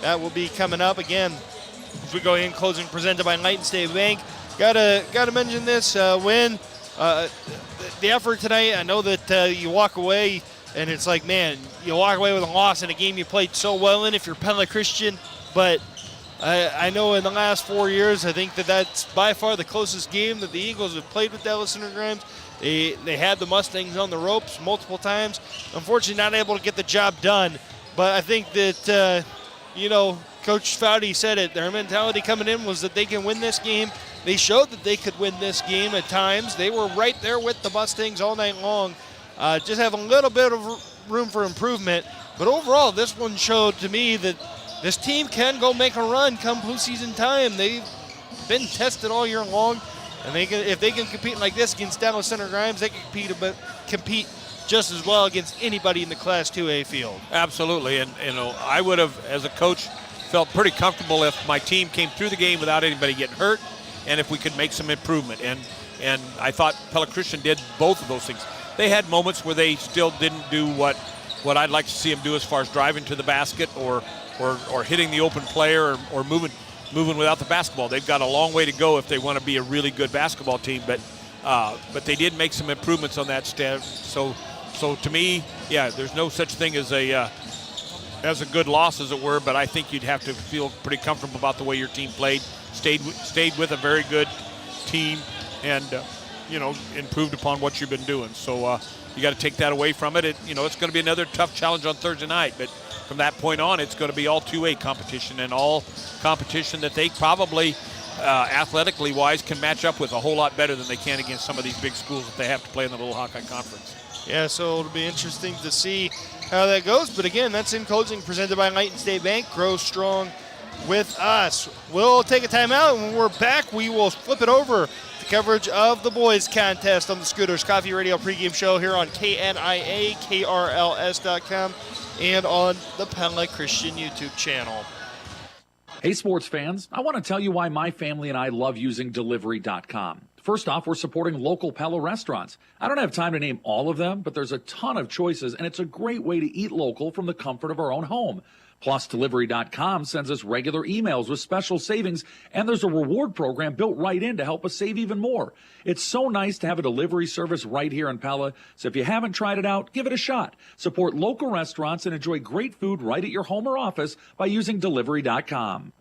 that will be coming up again. As we go in closing, presented by Knight State Bank. Gotta mention this win. The effort tonight. I know that you walk away and it's like, man, you walk away with a loss in a game you played so well in if you're Pella Christian. But I know in the last 4 years, I think that's by far the closest game that the Eagles have played with Dallas Center Grimes. They had the Mustangs on the ropes multiple times. Unfortunately, not able to get the job done. But I think that, Coach Foudy said it. Their mentality coming in was that they can win this game. They showed that they could win this game at times. They were right there with the Mustangs all night long. Just have a little bit of room for improvement. But overall, this one showed to me that this team can go make a run come postseason time. They've been tested all year long, and if they can compete like this against Dallas Center Grimes, they can compete just as well against anybody in the Class 2A field. Absolutely, and I would have, as a coach, felt pretty comfortable if my team came through the game without anybody getting hurt, and if we could make some improvement. And I thought Pella Christian did both of those things. They had moments where they still didn't do what I'd like to see them do as far as driving to the basket or hitting the open player or moving without the basketball. They've got a long way to go if they want to be a really good basketball team, but they did make some improvements on that step. So to me, yeah, there's no such thing as a good loss, as it were, but I think you'd have to feel pretty comfortable about the way your team played, stayed with a very good team, and improved upon what you've been doing. So you got to take that away from it. It's going to be another tough challenge on Thursday night, but from that point on, it's going to be all 2A competition and all competition that they probably, athletically wise, can match up with a whole lot better than they can against some of these big schools that they have to play in the Little Hawkeye Conference. Yeah, so it'll be interesting to see how that goes. But again, that's in closing, presented by Knight State Bank. Grow strong with us. We'll take a timeout, and when we're back, we will flip it over to coverage of the boys contest on the Scooters Coffee Radio pregame show here on KNIA, KRLS.com, and on the Pella Christian YouTube channel. Hey, sports fans, I want to tell you why my family and I love using Delivery.com. First off, we're supporting local Pella restaurants. I don't have time to name all of them, but there's a ton of choices, and it's a great way to eat local from the comfort of our own home. Plus, Delivery.com sends us regular emails with special savings, and there's a reward program built right in to help us save even more. It's so nice to have a delivery service right here in Pella, so if you haven't tried it out, give it a shot. Support local restaurants and enjoy great food right at your home or office by using Delivery.com.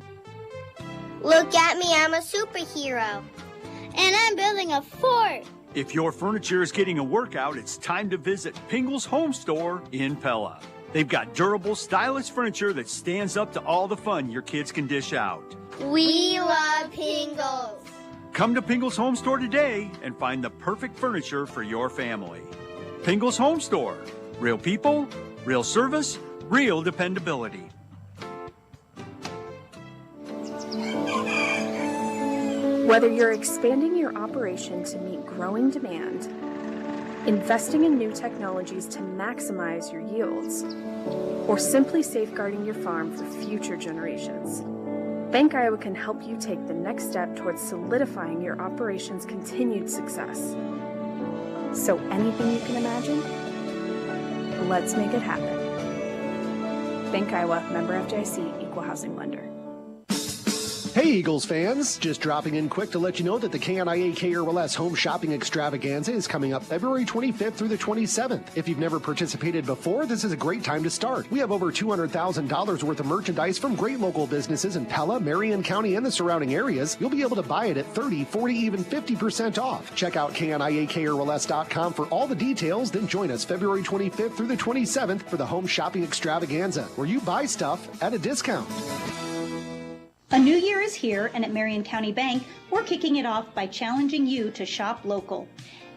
Look at me, I'm a superhero. And I'm building a fort. If your furniture is getting a workout, it's time to visit Pingle's Home Store in Pella. They've got durable, stylish furniture that stands up to all the fun your kids can dish out. We love Pingles. Come to Pingle's Home Store today and find the perfect furniture for your family. Pingle's Home Store. Real people, real service, real dependability. Whether you're expanding your operation to meet growing demand, investing in new technologies to maximize your yields, or simply safeguarding your farm for future generations, Bank Iowa can help you take the next step towards solidifying your operation's continued success. So anything you can imagine, let's make it happen. Bank Iowa, member FDIC, equal housing lender. Hey, Eagles fans! Just dropping in quick to let you know that the KNIA KRLS Home Shopping Extravaganza is coming up February 25th through the 27th. If you've never participated before, this is a great time to start. We have over $200,000 worth of merchandise from great local businesses in Pella, Marion County, and the surrounding areas. You'll be able to buy it at 30, 40, even 50% off. Check out KNIAKRLS.com for all the details, then join us February 25th through the 27th for the Home Shopping Extravaganza, where you buy stuff at a discount. A new year is here, and at Marion County Bank, we're kicking it off by challenging you to shop local.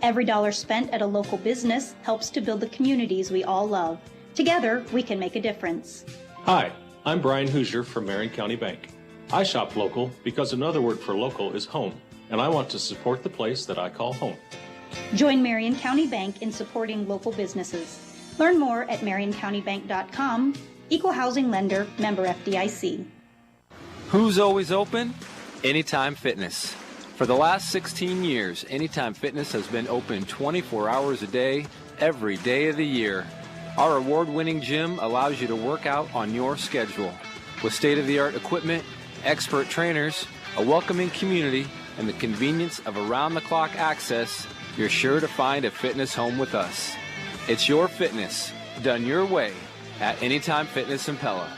Every dollar spent at a local business helps to build the communities we all love. Together, we can make a difference. Hi, I'm Brian Hoosier from Marion County Bank. I shop local because another word for local is home, and I want to support the place that I call home. Join Marion County Bank in supporting local businesses. Learn more at marioncountybank.com. Equal housing lender, member FDIC. Who's always open? Anytime Fitness. For the last 16 years, Anytime Fitness has been open 24 hours a day, every day of the year. Our award-winning gym allows you to work out on your schedule. With state-of-the-art equipment, expert trainers, a welcoming community, and the convenience of around-the-clock access, you're sure to find a fitness home with us. It's your fitness, done your way, at Anytime Fitness in Pella.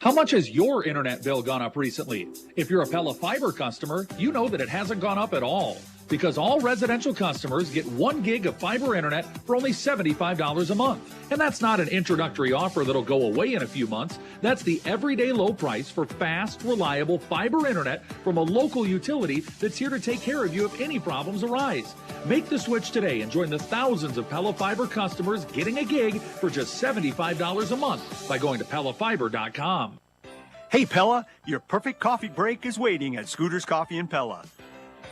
How much has your internet bill gone up recently? If you're a Pella Fiber customer, you know that it hasn't gone up at all, because all residential customers get 1 gig of fiber internet for only $75 a month. And that's not an introductory offer that'll go away in a few months. That's the everyday low price for fast, reliable fiber internet from a local utility that's here to take care of you if any problems arise. Make the switch today and join the thousands of Pella Fiber customers getting a gig for just $75 a month by going to PellaFiber.com. Hey Pella, your perfect coffee break is waiting at Scooter's Coffee in Pella.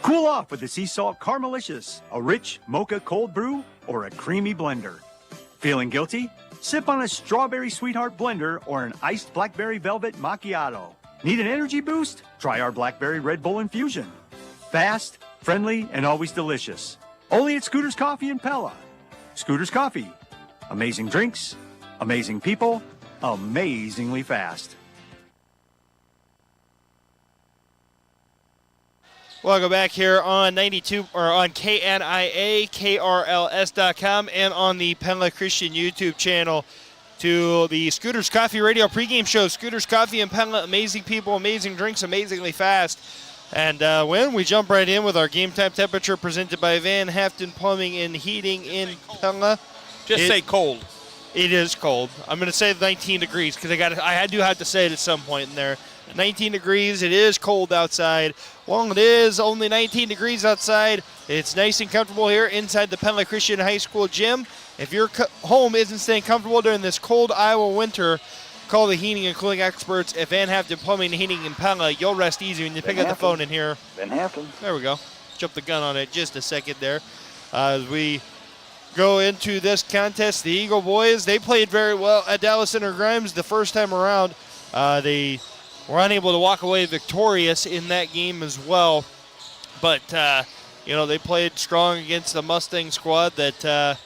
Cool off with the sea salt Caramelicious, a rich mocha cold brew, or a creamy blender. Feeling guilty? Sip on a strawberry sweetheart blender or an iced blackberry velvet macchiato. Need an energy boost? Try our blackberry Red Bull infusion. Fast, friendly, and always delicious. Only at Scooter's Coffee in Pella. Scooter's Coffee. Amazing drinks, amazing people, amazingly fast. Welcome back here on 92 or on KNIA, KRLS.com, and on the Pella Christian YouTube channel to the Scooters Coffee Radio pregame show. Scooters Coffee and Pella, amazing people, amazing drinks, amazingly fast. And when we jump right in with our game time temperature presented by Van Haften Plumbing and Heating in Pella. Say cold. It is cold. I'm going to say 19 degrees because I do have to say it at some point in there. 19 degrees. It is cold outside. Well, it is only 19 degrees outside. It's nice and comfortable here inside the Pella Christian High School gym. If your home isn't staying comfortable during this cold Iowa winter, call the heating and cooling experts at Van Haften Plumbing and Heating in Pella. You'll rest easy when you pick up the phone in here. Van Haften. There we go. Jump the gun on it just a second there. As we go into this contest, the Eagle boys, they played very well at Dallas Center Grimes the first time around. They were unable to walk away victorious in that game as well. But, they played strong against the Mustang squad that,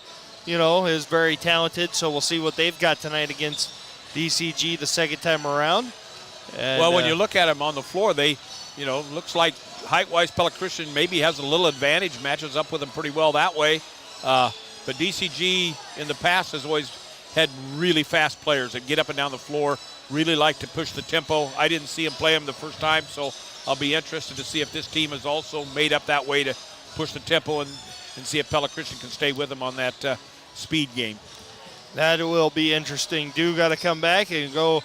is very talented. So we'll see what they've got tonight against DCG the second time around. And, when you look at them on the floor, they, looks like height-wise Pella Christian maybe has a little advantage, matches up with them pretty well that way. But DCG in the past has always had really fast players that get up and down the floor, really like to push the tempo. I didn't see him play them the first time, so I'll be interested to see if this team is also made up that way to push the tempo and see if Pella Christian can stay with them on that speed game. That will be interesting. Do got to come back and go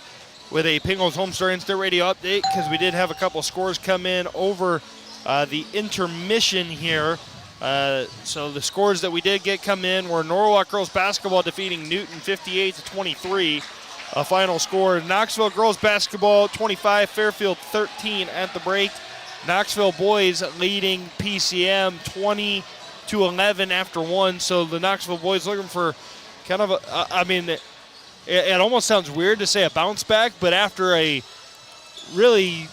with a Pingles Homestar Instant Radio update because we did have a couple scores come in over the intermission here. So the scores that we did get come in were Norwalk girls basketball defeating Newton 58-23. A final score, Knoxville girls basketball 25, Fairfield 13 at the break. Knoxville boys leading PCM 20-11 after one. So the Knoxville boys looking for kind of it almost sounds weird to say a bounce back, but after a really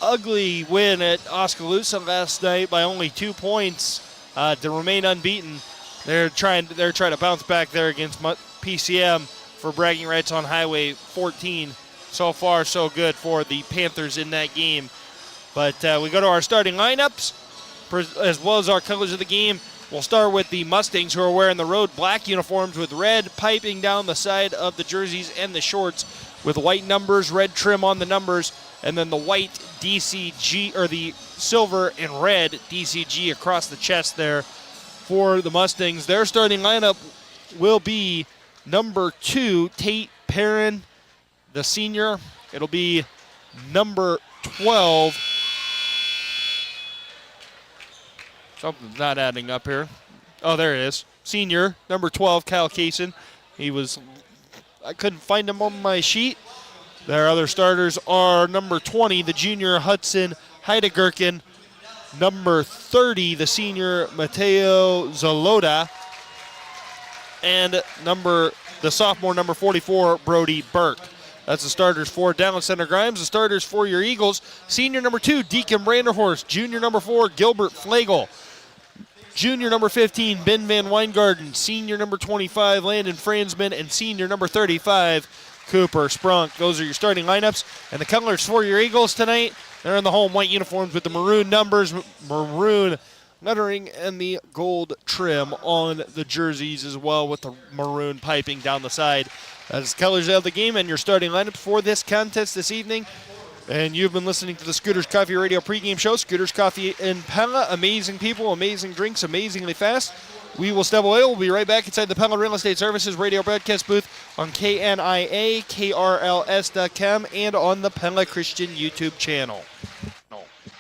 ugly win at Oskaloosa last night by only 2 points to remain unbeaten, they're trying to bounce back there against PCM for bragging rights on Highway 14. So far, so good for the Panthers in that game. But we go to our starting lineups as well as our colors of the game. We'll start with the Mustangs, who are wearing the road black uniforms with red piping down the side of the jerseys and the shorts with white numbers, red trim on the numbers, and then the white DCG, or the silver and red DCG across the chest there for the Mustangs. Their starting lineup will be number 2, Tate Perrin, the senior. It'll be number 12. Something's not adding up here. Oh, there it is. Senior, number 12, Kyle Kaysen. I couldn't find him on my sheet. Their other starters are number 20, the junior Hudson Heideggerken, number 30, the senior Mateo Zalota, and the sophomore number 44, Brody Burke. That's the starters for Dallas Center Grimes. The starters for your Eagles: senior number 2, Deacon Branderhorst; junior number 4, Gilbert Flagel; junior number 15, Ben Van Weingarten; senior number 25, Landon Fransman; and senior number 35, Cooper, Sprunk. Those are your starting lineups. And the colors for your Eagles tonight, they're in the home white uniforms with the maroon numbers, maroon lettering, and the gold trim on the jerseys as well, with the maroon piping down the side. That's the colors of the game and your starting lineup for this contest this evening. And you've been listening to the Scooters Coffee Radio pregame show. Scooters Coffee in Pella. Amazing people, amazing drinks, amazingly fast. We will step away. We'll be right back inside the Pella Real Estate Services radio broadcast booth on KNIA, KRLS.com, and on the Pella Christian YouTube channel.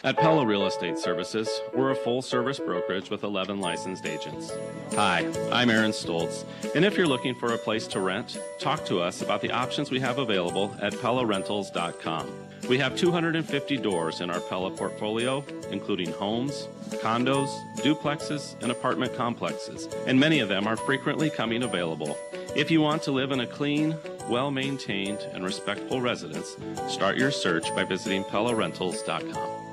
At Pella Real Estate Services, we're a full-service brokerage with 11 licensed agents. Hi, I'm Aaron Stoltz, and if you're looking for a place to rent, talk to us about the options we have available at PellaRentals.com. We have 250 doors in our Pella portfolio, including homes, condos, duplexes, and apartment complexes, and many of them are frequently coming available. If you want to live in a clean, well-maintained, and respectful residence, start your search by visiting PellaRentals.com.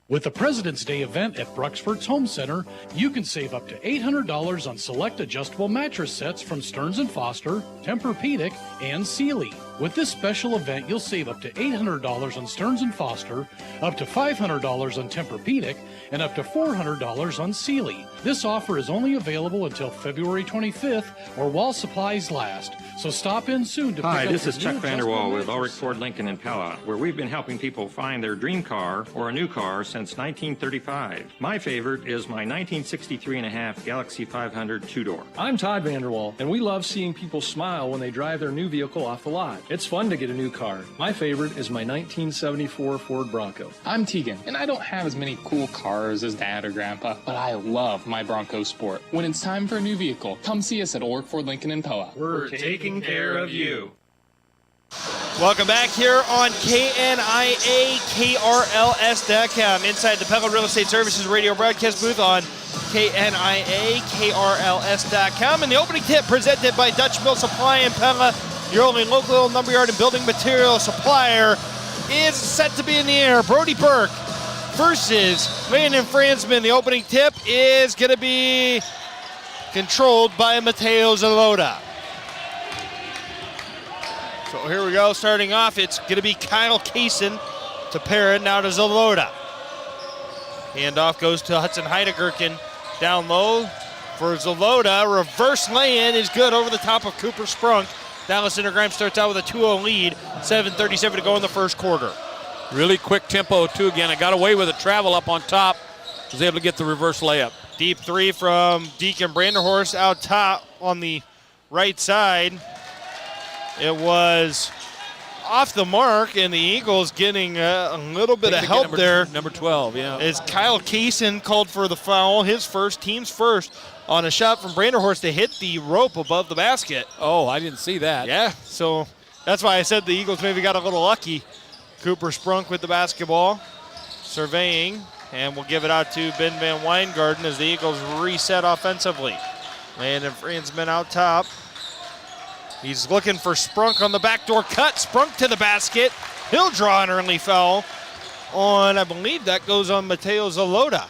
With the President's Day event at Bruxford's Home Center, you can save up to $800 on select adjustable mattress sets from Stearns & Foster, Tempur-Pedic, and Sealy. With this special event, you'll save up to $800 on Stearns & Foster, up to $500 on Tempur-Pedic, and up to $400 on Sealy. This offer is only available until February 25th or while supplies last. So stop in soon to pick up Hi, this your is Chuck new Vanderwall with adjustable Ulrich Ford Lincoln in Pella, where we've been helping people find their dream car or a new car since 1935. My favorite is my 1963.5 Galaxy 500 two-door. I'm Todd Vanderwall, and we love seeing people smile when they drive their new vehicle off the lot. It's fun to get a new car. My favorite is my 1974 Ford Bronco. I'm Tegan, and I don't have as many cool cars as Dad or Grandpa, but I love my Bronco Sport. When it's time for a new vehicle, come see us at Ulrich Ford Lincoln in Pella. We're taking care of you. Welcome back here on KNIA, KRLS.com, inside the Pella Real Estate Services radio broadcast booth on KNIA, KRLS.com. And the opening tip presented by Dutch Mill Supply in Pella, your only local lumberyard and building material supplier, is set to be in the air. Brody Burke versus Landon Franzman. The opening tip is going to be controlled by Mateo Zalota. So here we go. Starting off, it's going to be Kyle Kaysen to Pera, now to Zalota. Handoff goes to Hudson Heideggerken down low for Zalota. Reverse lay-in is good over the top of Cooper Sprunk. Dallas Intergrime starts out with a 2-0 lead. 7:37 to go in the first quarter. Really quick tempo, too, again. I got away with a travel up on top. Was able to get the reverse layup. Deep three from Deacon Branderhorst out top on the right side. It was off the mark, and the Eagles getting a little bit of help there. Number 12, yeah. As Kyle Kaysen called for the foul, his first, team's first, on a shot from Branderhorst to hit the rope above the basket. Oh, I didn't see that. Yeah, so that's why I said the Eagles maybe got a little lucky. Cooper Sprunk with the basketball, surveying, and we'll give it out to Ben Van Weingarten as the Eagles reset offensively. Landon Franzman out top. He's looking for Sprunk on the backdoor cut. Sprunk to the basket. He'll draw an early foul on, I believe that goes on Mateo Zalota.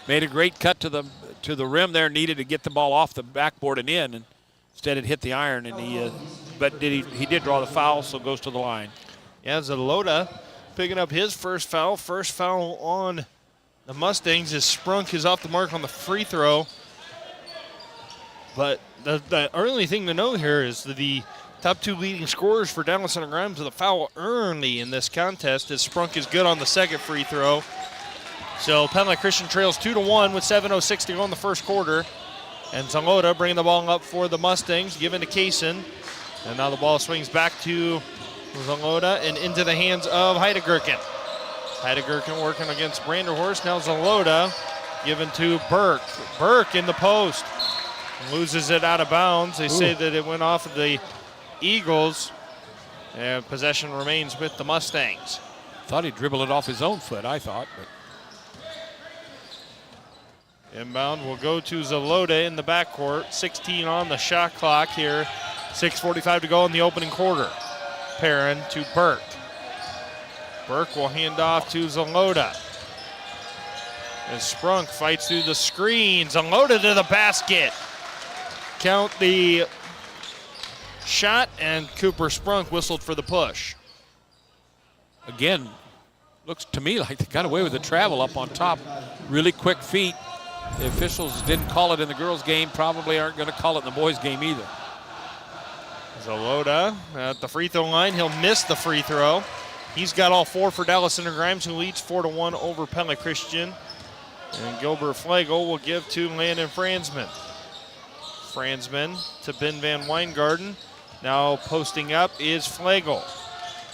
Made a great cut to the rim there. Needed to get the ball off the backboard and in, and instead it hit the iron. And he did draw the foul, so goes to the line. Yeah, Zalota picking up his first foul. First foul on the Mustangs as Sprunk is off the mark on the free throw. But the early thing to know here is that the top two leading scorers for Dallas Center Grimes with a foul early in this contest as Sprunk is good on the second free throw. So Pella Christian trails 2-1 with 7:06 to go in the first quarter. And Zalota bringing the ball up for the Mustangs, given to Kaysen. And now the ball swings back to Zalota and into the hands of Heideggerken. Heideggerken working against Branderhorst. Now Zalota given to Burke. Burke in the post. Loses it out of bounds. They say that it went off of the Eagles. And possession remains with the Mustangs. Thought he dribbled it off his own foot, I thought. But inbound will go to Zalota in the backcourt. 16 on the shot clock here. 6:45 to go in the opening quarter. Perrin to Burke. Burke will hand off to Zalota. As Sprunk fights through the screen. Zalota to the basket. Count the shot, and Cooper Sprunk whistled for the push. Again, looks to me like they got away with the travel up on top. Really quick feet. The officials didn't call it in the girls' game, probably aren't going to call it in the boys' game either. Zaloda at the free throw line. He'll miss the free throw. He's got all 4 for Dallas Center Grimes, who leads 4-1 over Pella Christian. And Gilbert Flagel will give to Landon Fransman. Fransman to Ben Van Weingarten. Now posting up is Flagel.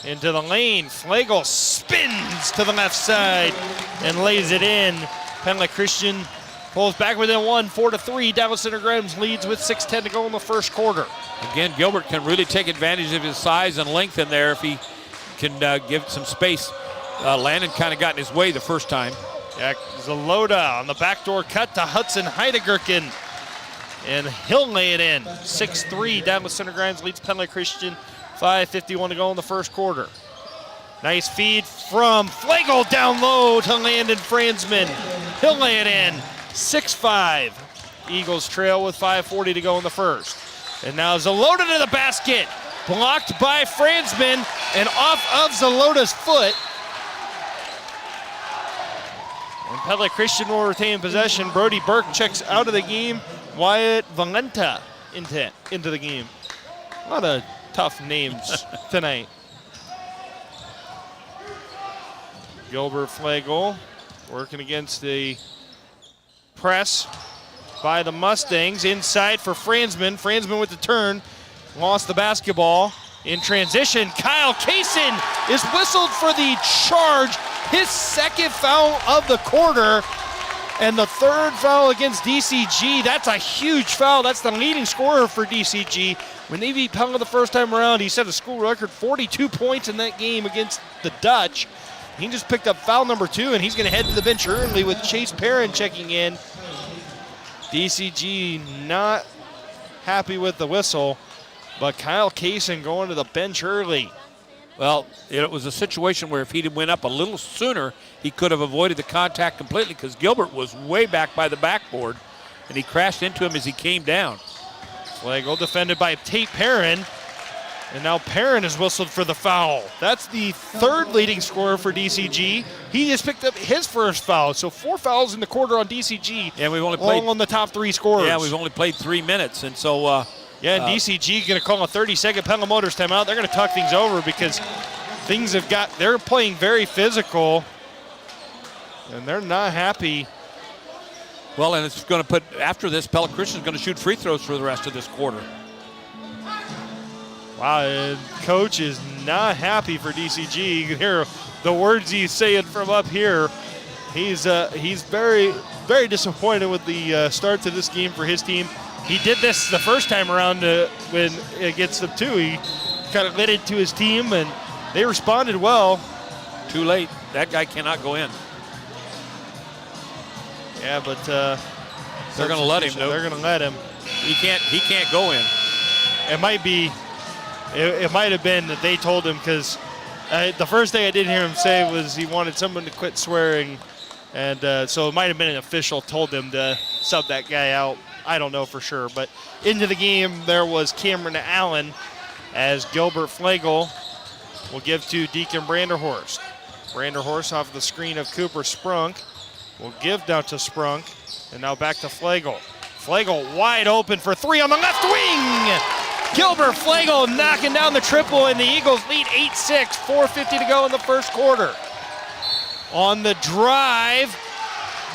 Into the lane. Flagel spins to the left side and lays it in. Pella Christian pulls back within 1, 4-3. Dallas Center Grimes leads with 6:10 to go in the first quarter. Again, Gilbert can really take advantage of his size and length in there if he can give some space. Landon kind of got in his way the first time. Yeah, Zaloda on the backdoor cut to Hudson Heideggerken. And he'll lay it in. 6-3. Dallas Center Grimes leads Pella Christian. 5:51 to go in the first quarter. Nice feed from Flagel down low to Landon Fransman. He'll lay it in. 6-5. Eagles trail with 5:40 to go in the first. And now Zaloda to the basket. Blocked by Fransman and off of Zaloda's foot. And Pella Christian will retain possession. Brody Burke checks out of the game. Wyatt Valenta into the game. A lot of tough names tonight. Gilbert Flagel working against the press by the Mustangs. Inside for Fransman. Fransman with the turn. Lost the basketball. In transition, Kyle Kaysen is whistled for the charge. His second foul of the quarter. And the third foul against DCG. That's a huge foul. That's the leading scorer for DCG. When they beat Pella the first time around, he set a school record 42 points in that game against the Dutch. He just picked up foul number 2, and he's going to head to the bench early with Chase Perrin checking in. DCG not happy with the whistle, but Kyle Kaysen going to the bench early. Well, it was a situation where if he'd went up a little sooner, he could have avoided the contact completely because Gilbert was way back by the backboard, and he crashed into him as he came down. Flagel defended by Tate Perrin, and now Perrin is whistled for the foul. That's the third leading scorer for DCG. He just picked up his first foul, so 4 fouls in the quarter on DCG. Yeah, we've only played all on the top 3 scorers. Yeah, we've only played 3 minutes, and so and DCG going to call a 30-second Pella Motors timeout. They're going to talk things over because things they're playing very physical, and they're not happy. Well, and it's going to put, after this, Pella Christian's going to shoot free throws for the rest of this quarter. Wow, and coach is not happy for DCG. You can hear the words he's saying from up here. He's very, very disappointed with the start to this game for his team. He did this the first time around when against them too. He kind of led it to his team, and they responded well. Too late. That guy cannot go in. Yeah, but they're going to let him. They're going to let him. He can't go in. It might be. It might have been that they told him because the first thing I did hear him say was he wanted someone to quit swearing, and so it might have been an official told him to sub that guy out. I don't know for sure, but into the game there was Cameron Allen as Gilbert Flagel will give to Deacon Branderhorst. Branderhorst off the screen of Cooper Sprunk will give down to Sprunk, and now back to Flagel. Flagel wide open for 3 on the left wing. Gilbert Flagel knocking down the triple, and the Eagles lead 8-6, 4:50 to go in the first quarter. On the drive,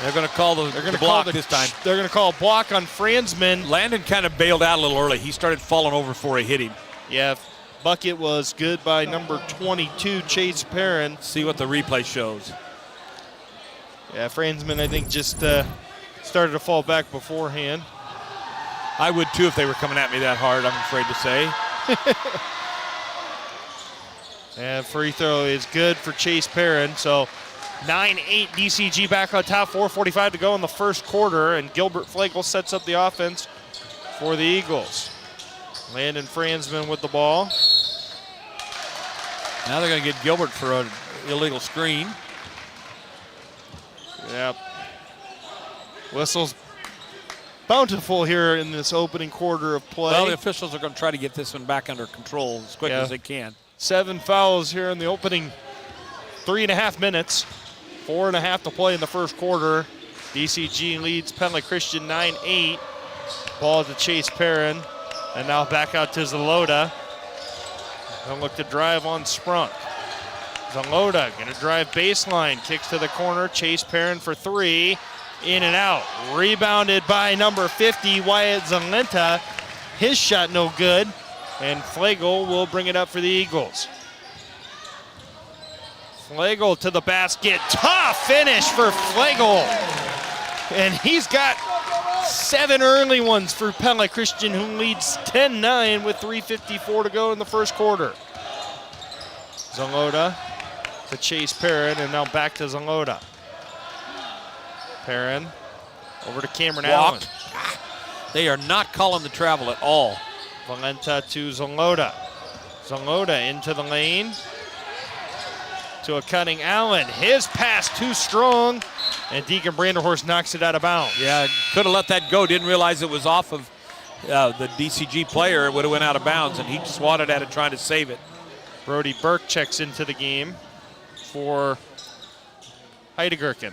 they're going to call the block this time. They're going to call a block on Fransman. Landon kind of bailed out a little early. He started falling over before he hit him. Yeah, bucket was good by number 22, Chase Perrin. See what the replay shows. Yeah, Fransman, I think, just started to fall back beforehand. I would too if they were coming at me that hard, I'm afraid to say. And free throw is good for Chase Perrin. So 9-8 DCG back on top, 4:45 to go in the first quarter, and Gilbert Flagel sets up the offense for the Eagles. Landon Fransman with the ball. Now they're going to get Gilbert for an illegal screen. Yep. Whistles bountiful here in this opening quarter of play. Well, the officials are going to try to get this one back under control as quick as they can. 7 fouls here in the opening 3.5 minutes. 4.5 to play in the first quarter. DCG leads Pella Christian 9-8. Ball to Chase Perrin. And now back out to Zalota. They'll look to drive on Sprunk. Zalota going to drive baseline. Kicks to the corner. Chase Perrin for 3. In and out. Rebounded by number 50, Wyatt Zalenta. His shot no good. And Flagel will bring it up for the Eagles. Flagel to the basket. Tough finish for Flagel. And he's got 7 early ones for Pella Christian, who leads 10-9 with 3:54 to go in the first quarter. Zalota to Chase Perrin, and now back to Zalota. Perrin over to Cameron Allen. They are not calling the travel at all. Valenta to Zalota. Zalota into the lane to a cutting Allen. His pass too strong, and Deacon Branderhorst knocks it out of bounds. Yeah, could have let that go. Didn't realize it was off of the DCG player. It would have went out of bounds, and he swatted at it trying to save it. Brody Burke checks into the game for Heideggerken.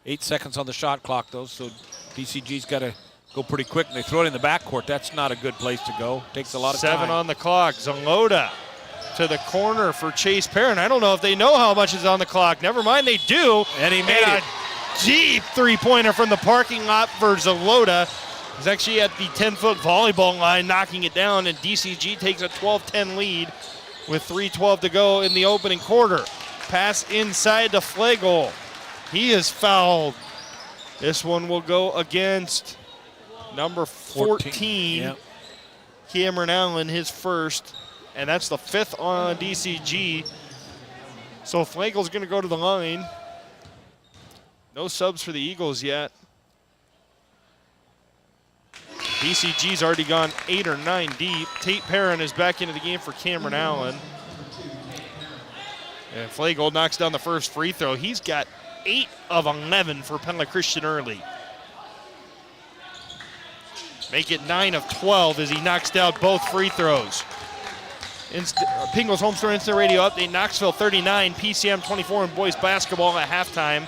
8 seconds on the shot clock, though, so DCG's got to go pretty quick, and they throw it in the backcourt. That's not a good place to go. Takes a lot of 7 time. on the clock. Zalota to the corner for Chase Perrin. I don't know if they know how much is on the clock. Never mind, they do. And he made it. Deep three-pointer from the parking lot for Zalota. He's actually at the 10-foot volleyball line, knocking it down, and DCG takes a 12-10 lead with 3:12 to go in the opening quarter. Pass inside to Flagel. He is fouled. This one will go against number 14, Yep. Cameron Allen, his first, and that's the 5th on DCG. So Flagel's going to go to the line. No subs for the Eagles yet. DCG's already gone 8 or 9 deep. Tate Perrin is back into the game for Cameron Allen. And Flagel knocks down the first free throw. He's got 8 of 11 for Pella Christian early. Make it 9 of 12 as he knocks down both free throws. Pingle's Home Store Instant Radio update. Knoxville 39, PCM 24 in boys basketball at halftime.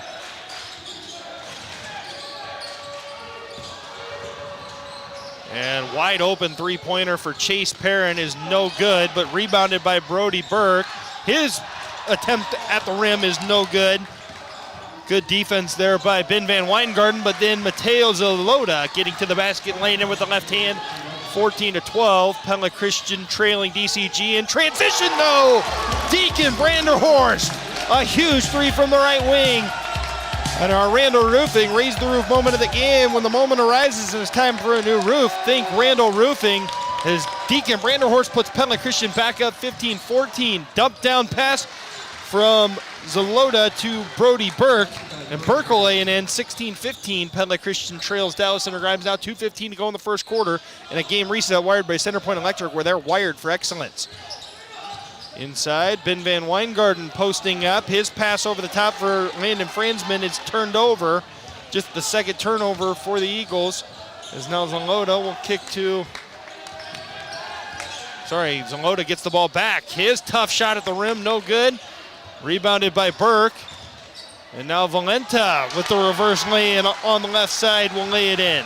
And wide open three-pointer for Chase Perrin is no good, but rebounded by Brody Burke. His attempt at the rim is no good. Good defense there by Ben Van Weingarten, but then Mateo Zalota getting to the basket, laying in with the left hand. 14-12, Pella Christian trailing DCG in transition though. Deacon Branderhorst, a huge 3 from the right wing. And our Randall Roofing raised the roof moment of the game. When the moment arises and it's time for a new roof, think Randall Roofing. As Deacon Branderhorst puts Pella Christian back up 15-14. Dump down pass from Zalota to Brody Burke. And Burke will lay it in 16-15. Pella Christian trails Dallas Center Grimes now 2:15 to go in the first quarter. And a game reset wired by Center Point Electric, where they're wired for excellence. Inside, Ben Van Weingarten posting up. His pass over the top for Landon Franzman is turned over. Just the second turnover for the Eagles. As now Zalota will kick to... Zalota gets the ball back. His tough shot at the rim, no good. Rebounded by Burke. And now Valenta with the reverse lay-in on the left side will lay it in.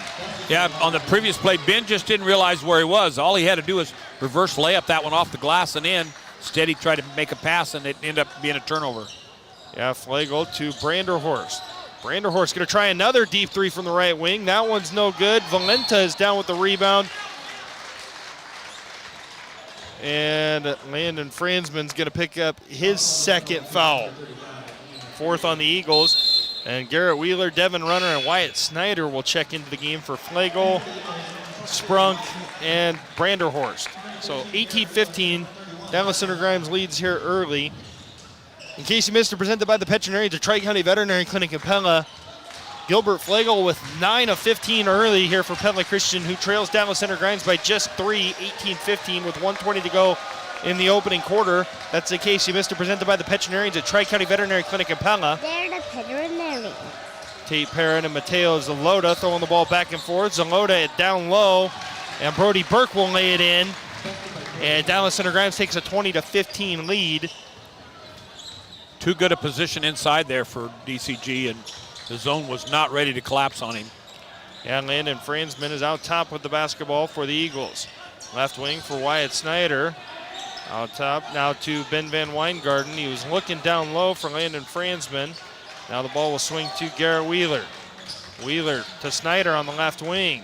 Yeah, on the previous play, Ben just didn't realize where he was. All he had to do was reverse layup that one off the glass and in. Instead, he tried to make a pass, and it ended up being a turnover. Yeah, Flagel to Branderhorst. Branderhorst going to try another deep 3 from the right wing. That one's no good. Valenta is down with the rebound. And Landon Franzman's going to pick up his second foul. 4th on the Eagles. And Garrett Wheeler, Devin Runner, and Wyatt Snyder will check into the game for Flagel, Sprunk, and Branderhorst. So 18-15. Dallas Center Grimes leads here early. In case you missed it, presented by the Veterinarians of Tri-County Veterinary Clinic in Pella. Gilbert Flagel with 9 of 15 early here for Pella Christian, who trails Dallas Center Grimes by just 3, 18-15 with 1:20 to go in the opening quarter. That's in case you missed it, presented by the Veterinarians at Tri-County Veterinary Clinic in Pella. They're the veterinarians. Tate Perrin and Mateo Zalota throwing the ball back and forth. Zalota down low, and Brody Burke will lay it in. And Dallas Center Grimes takes a 20-15 lead. Too good a position inside there for DCG, and the zone was not ready to collapse on him. And Landon Franzman is out top with the basketball for the Eagles. Left wing for Wyatt Snyder. Out top now to Ben Van Weingarten. He was looking down low for Landon Franzman. Now the ball will swing to Garrett Wheeler. Wheeler to Snyder on the left wing.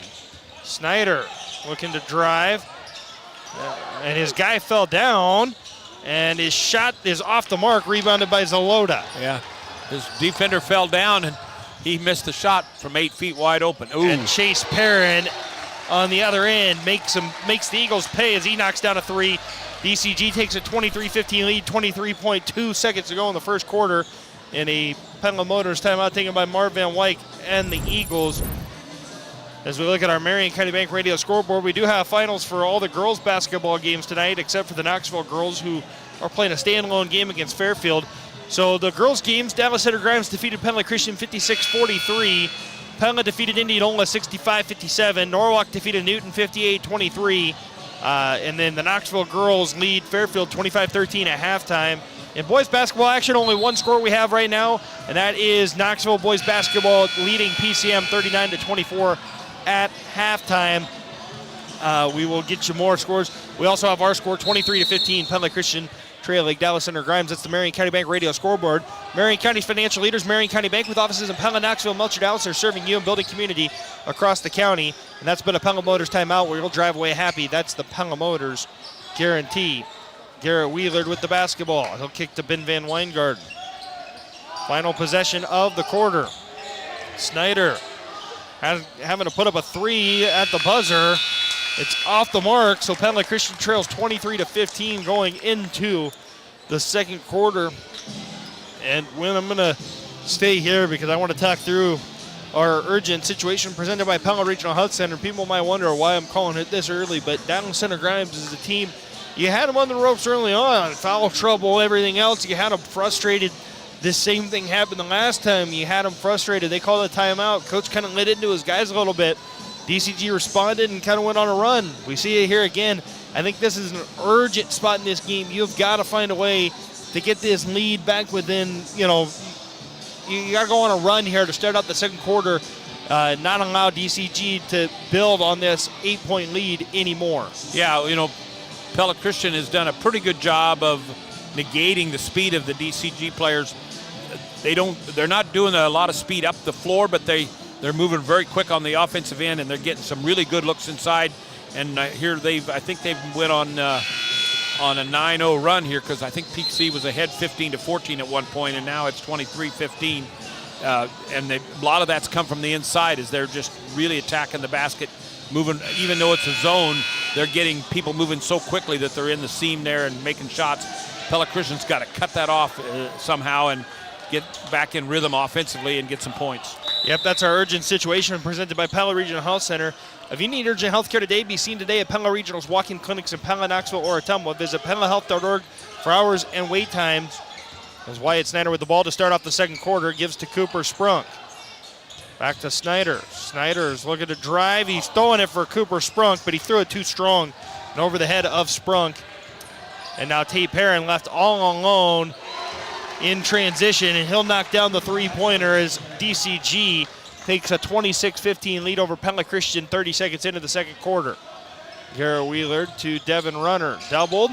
Snyder looking to drive. And his guy fell down. And his shot is off the mark, rebounded by Zalota. Yeah, his defender fell down and he missed the shot from 8 feet wide open. Ooh. And Chase Perrin on the other end makes the Eagles pay as he knocks down a three. DCG takes a 23-15 lead, 23.2 seconds to go in the first quarter. In a Pella Motors timeout taken by Marv Van Wyk and the Eagles. As we look at our Marion County Bank radio scoreboard, we do have finals for all the girls basketball games tonight, except for the Knoxville girls who are playing a standalone game against Fairfield. So the girls games, Dallas Center Grimes defeated Pella Christian 56-43. Pella defeated Indianola 65-57. Norwalk defeated Newton 58-23. And then the Knoxville girls lead Fairfield 25-13 at halftime. In boys basketball action, only one score we have right now, and that is Knoxville boys basketball leading PCM 39-24 at halftime. We will get you more scores. We also have our score 23-15, Pella Christian trailing Dallas Center Grimes. That's the Marion County Bank radio scoreboard. Marion County's financial leaders, Marion County Bank, with offices in Pella, Knoxville, Melcher, Dallas, are serving you and building community across the county. And that's been a Pella Motors timeout where you'll drive away happy. That's the Pella Motors guarantee. Garrett Wheeler with the basketball. He'll kick to Ben Van Weingarten. Final possession of the quarter. Snyder having to put up a three at the buzzer. It's off the mark, so Pella Christian trails 23-15 going into the second quarter. And when I'm going to stay here because I want to talk through our urgent situation presented by Pella Regional Health Center. People might wonder why I'm calling it this early, but Dallas Center Grimes is the team. You had them on the ropes early on, foul trouble, everything else. You had them frustrated. This same thing happened the last time. You had them frustrated. They called a timeout. Coach kind of lit into his guys a little bit. DCG responded and kind of went on a run. We see it here again. I think this is an urgent spot in this game. You've got to find a way to get this lead back within, you got to go on a run here to start out the second quarter, not allow DCG to build on this 8-point lead anymore. Yeah, Pella Christian has done a pretty good job of negating the speed of the DCG players. They're not doing a lot of speed up the floor, but they're moving very quick on the offensive end, and they're getting some really good looks inside. And here I think they've went on a 9-0 run here, because I think Peak C was ahead 15-14 at one point, and now it's 23-15. And a lot of that's come from the inside as they're just really attacking the basket, moving. Even though it's a zone, they're getting people moving so quickly that they're in the seam there and making shots. Pella Christian's got to cut that off somehow and get back in rhythm offensively and get some points. Yep, that's our urgent situation presented by Pella Regional Health Center. If you need urgent health care today, be seen today at Pella Regional's walk-in clinics in Pella, Knoxville, or Ottumwa. Visit PellaHealth.org for hours and wait times. As Wyatt Snyder with the ball to start off the second quarter, gives to Cooper Sprunk. Back to Snyder. Snyder's looking to drive. He's throwing it for Cooper Sprunk, but he threw it too strong and over the head of Sprunk. And now Tate Perrin left all alone in transition, and he'll knock down the three-pointer as DCG takes a 26-15 lead over Pella Christian 30 seconds into the second quarter. Garrett Wheeler to Devin Runner. Doubled.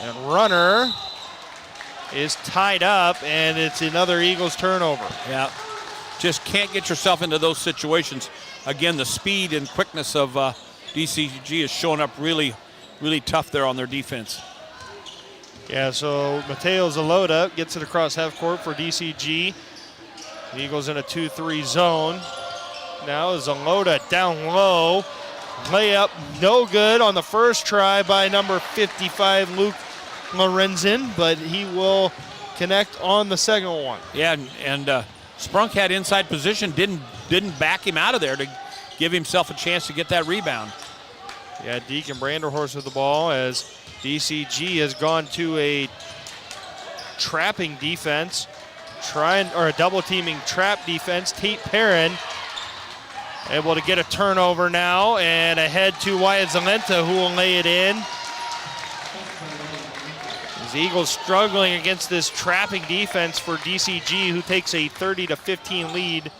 And Runner is tied up, and it's another Eagles turnover. Yeah. Just can't get yourself into those situations. Again, the speed and quickness of DCG is showing up really, really tough there on their defense. Yeah, so Mateo Zalota gets it across half court for DCG. The Eagles in a 2-3 zone. Now Zalota down low. Layup no good on the first try by number 55, Luke Lorenzen, but he will connect on the second one. Yeah, and Sprunk had inside position, didn't back him out of there to give himself a chance to get that rebound. Yeah, Deacon Branderhorst with the ball as DCG has gone to a trapping defense. a double teaming trap defense. Tate Perrin able to get a turnover now, and ahead to Wyatt Zalenta, who will lay it in. The Eagles struggling against this trapping defense for DCG, who takes a 30-15 lead.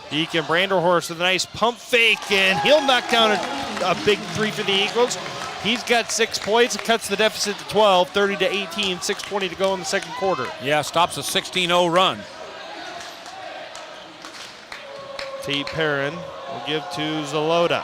Deacon Branderhorst with a nice pump fake, and he'll knock down a big three for the Eagles. He's got 6 points. It cuts the deficit to 12, 30-18, 6:20 to go in the second quarter. Yeah, stops a 16-0 run. Tate Perrin will give to Zalota.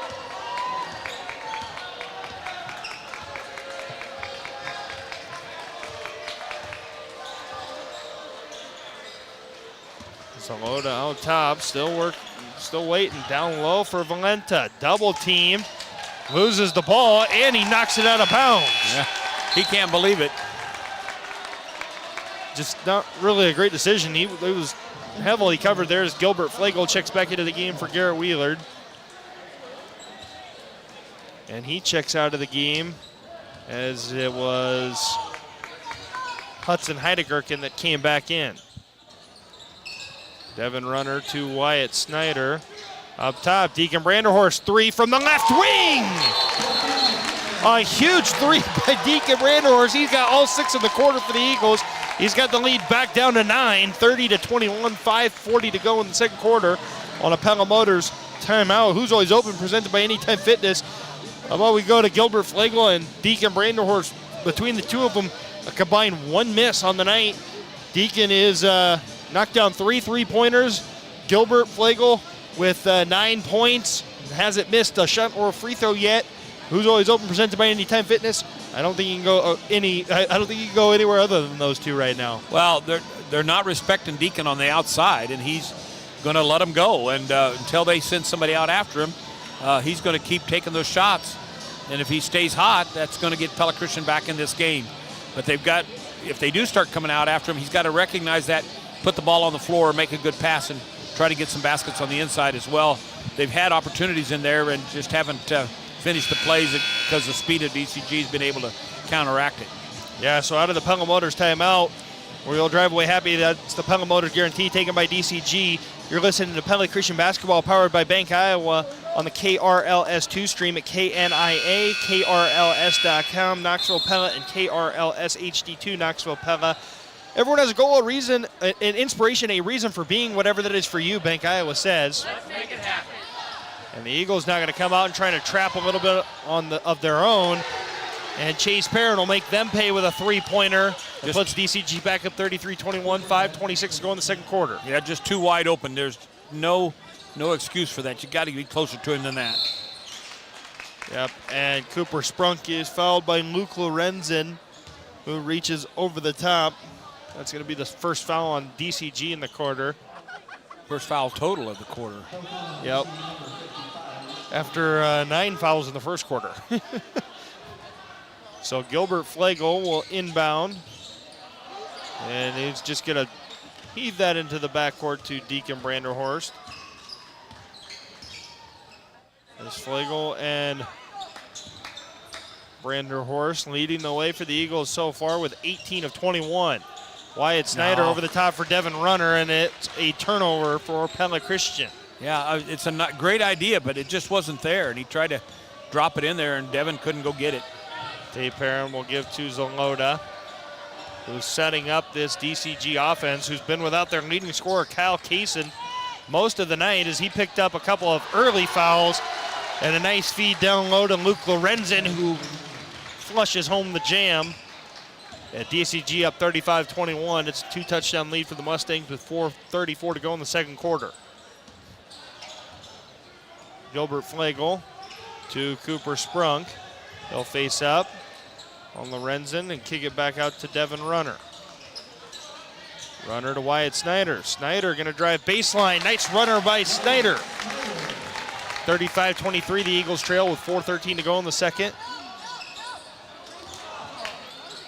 Zalota out top, still waiting down low for Valenta. Double team, loses the ball, and he knocks it out of bounds. Yeah, he can't believe it. Just not really a great decision. It was heavily covered there as Gilbert Flagel checks back into the game for Garrett Wheelard. And he checks out of the game as it was Hudson Heideggerken that came back in. Devin Runner to Wyatt Snyder. Up top, Deacon Branderhorst, 3 from the left wing! A huge 3 by Deacon Branderhorst. He's got all 6 in the quarter for the Eagles. He's got the lead back down to 9, 30-21, 5:40 to go in the second quarter on a Pella Motors timeout. Who's always open, presented by Anytime Fitness. How about we go to Gilbert Flagel and Deacon Branderhorst. Between the two of them, a combined 1 miss on the night. Deacon is knocked down 3 3-pointers. Gilbert Flagel with 9 points. Hasn't missed a shot or a free throw yet. Who's always open, presented by Anytime Fitness. I don't think you can go I don't think you can go anywhere other than those two right now. Well, they're not respecting Deacon on the outside, and he's going to let him go. And until they send somebody out after him, he's going to keep taking those shots. And if he stays hot, that's going to get Pella Christian back in this game. But if they do start coming out after him, he's got to recognize that, put the ball on the floor, make a good pass, and try to get some baskets on the inside as well. They've had opportunities in there and just haven't finished the plays because the speed of DCG has been able to counteract it. Yeah, so out of the Pella Motors timeout, where you'll drive away happy. That's the Pella Motors guarantee taken by DCG. You're listening to Pella Christian Basketball, powered by Bank Iowa, on the KRLS2 stream at KNIA, KRLS.com, Knoxville Pella, and KRLS HD2, Knoxville Pella. Everyone has a goal, a reason, an inspiration, a reason for being, whatever that is for you, Bank Iowa says. Let's make it happen. And the Eagles now going to come out and try to trap a little bit of their own. And Chase Perrin will make them pay with a 3-pointer. That puts DCG back up 33-21, 5:26 to go in the second quarter. Yeah, just too wide open. There's no excuse for that. You got to be closer to him than that. Yep, and Cooper Sprunk is fouled by Luke Lorenzen, who reaches over the top. That's going to be the first foul on DCG in the quarter. First foul total of the quarter. Yep. After 9 fouls in the first quarter. So Gilbert Flagel will inbound. And he's just going to heave that into the backcourt to Deacon Branderhorst. There's Flagel and Branderhorst leading the way for the Eagles so far with 18 of 21. Wyatt Snyder over the top for Devin Runner, and it's a turnover for Pella Christian. Yeah, it's a great idea, but it just wasn't there. And he tried to drop it in there, and Devin couldn't go get it. Tate Perrin will give to Zalota, who's setting up this DCG offense, who's been without their leading scorer, Kyle Kaysen, most of the night, as he picked up a couple of early fouls and a nice feed down low to Luke Lorenzen, who flushes home the jam. At DCG up 35-21. It's a 2-touchdown lead for the Mustangs with 4:34 to go in the second quarter. Gilbert Flagel to Cooper Sprunk. They'll face up on Lorenzen and kick it back out to Devin Runner. Runner to Wyatt Snyder. Snyder going to drive baseline. Nice runner by Snyder. 35-23, the Eagles trail with 4:13 to go in the second.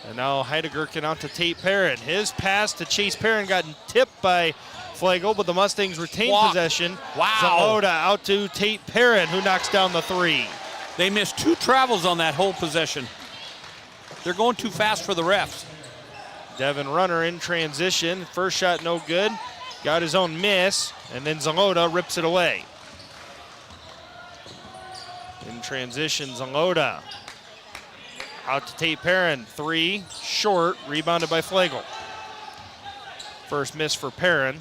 And now Heideggerken out to Tate Perrin. His pass to Chase Perrin got tipped by Flagel, but the Mustangs retain possession. Wow. Zalota out to Tate Perrin, who knocks down the 3. They missed 2 travels on that whole possession. They're going too fast for the refs. Devin Runner in transition. First shot no good. Got his own miss, and then Zalota rips it away. In transition, Zalota. Out to Tate Perrin. 3, short, rebounded by Flagel. First miss for Perrin.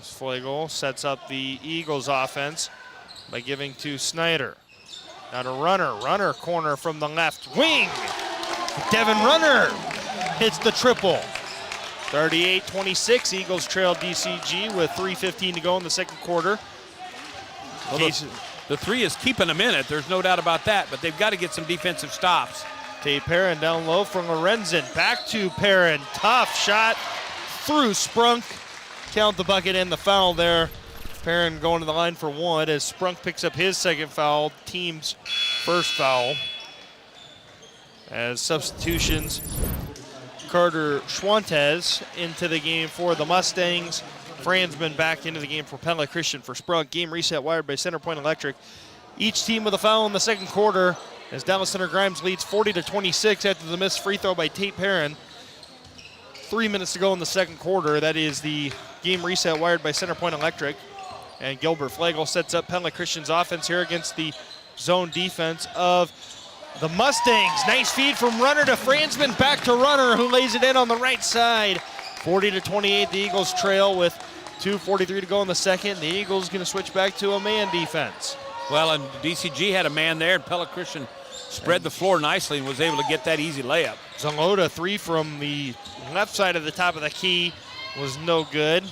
Flagel sets up the Eagles offense by giving to Snyder. Now to Runner. Runner corner from the left wing. Devin Runner hits the triple. 38-26. Eagles trail DCG with 3:15 to go in the second quarter. Well, the 3 is keeping them in it. There's no doubt about that, but they've got to get some defensive stops. Tate Perrin down low from Lorenzen. Back to Perrin. Tough shot through Sprunk. Count the bucket and the foul there. Perrin going to the line for 1 as Sprunk picks up his second foul, team's first foul. As substitutions, Carter Schwantes into the game for the Mustangs. Franzman back into the game for Pella. Christian for Sprunk. Game reset wired by Centerpoint Electric. Each team with a foul in the second quarter as Dallas Center Grimes leads 40-26 after the missed free throw by Tate Perrin. 3 minutes to go in the second quarter. That is the game reset wired by Centerpoint Electric. And Gilbert Flagel sets up Pella Christian's offense here against the zone defense of the Mustangs. Nice feed from Runner to Franzman, back to Runner, who lays it in on the right side. 40-28, the Eagles trail with 2:43 to go in the second. The Eagles going to switch back to a man defense. Well, and DCG had a man there, and Pella Christian spread the floor nicely and was able to get that easy layup. Zalota 3 from the left side of the top of the key was no good.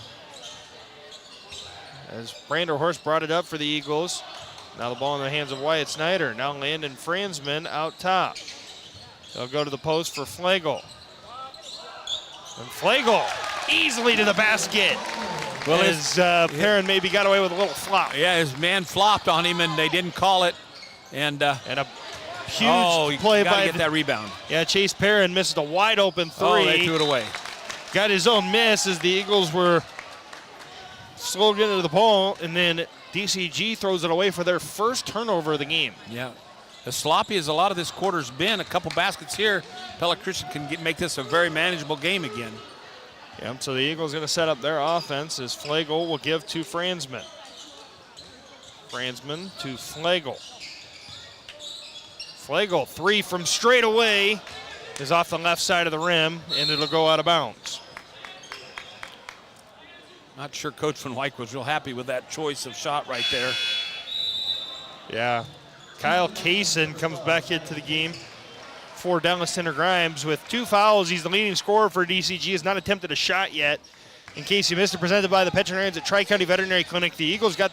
As Branderhorst brought it up for the Eagles. Now the ball in the hands of Wyatt Snyder. Now Landon Franzman out top. They'll go to the post for Flagel. And Flagel easily to the basket. Well, as Perrin maybe got away with a little flop. Yeah, his man flopped on him and they didn't call it. And a huge play by get that rebound. Yeah, Chase Perrin missed a wide open 3. Oh, they threw it away. Got his own miss as the Eagles were slow getting to the ball, and then DCG throws it away for their first turnover of the game. Yeah. As sloppy as a lot of this quarter's been, a couple baskets here, Pella Christian can make this a very manageable game again. Yeah, so the Eagles going to set up their offense as Flagel will give to Franzman. Franzman to Flagel. Flagel 3 from straight away is off the left side of the rim, and it'll go out of bounds. Not sure Coach Van Wyk was real happy with that choice of shot right there. Yeah. Kyle Kaysen comes back into the game for Dallas Center Grimes with 2 fouls. He's the leading scorer for DCG. Has not attempted a shot yet. In case you missed it, presented by the veterinarians at Tri-County Veterinary Clinic. The Eagles got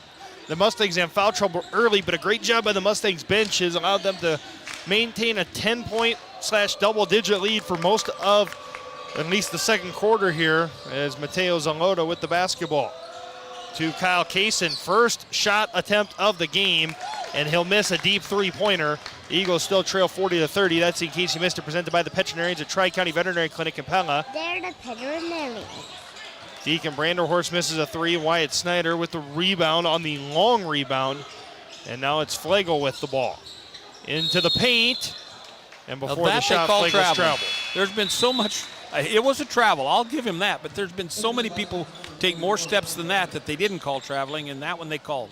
the Mustangs in foul trouble early, but a great job by the Mustangs bench has allowed them to maintain a 10-point/double-digit lead for most of at least the second quarter here as Mateo Zalota with the basketball. To Kyle Kaysen, first shot attempt of the game, and he'll miss a deep three-pointer. The Eagles still trail 40-30. That's in case you missed it, presented by the veterinarians at Tri-County Veterinary Clinic in Pella. They're the veterinarians. Deacon Branderhorst misses a 3. Wyatt Snyder with the rebound on the long rebound. And now it's Flagel with the ball. Into the paint. And before the shot, Flagel's travel. There's been so much. It was a travel, I'll give him that, but there's been so many people take more steps than that they didn't call traveling, and that one they called.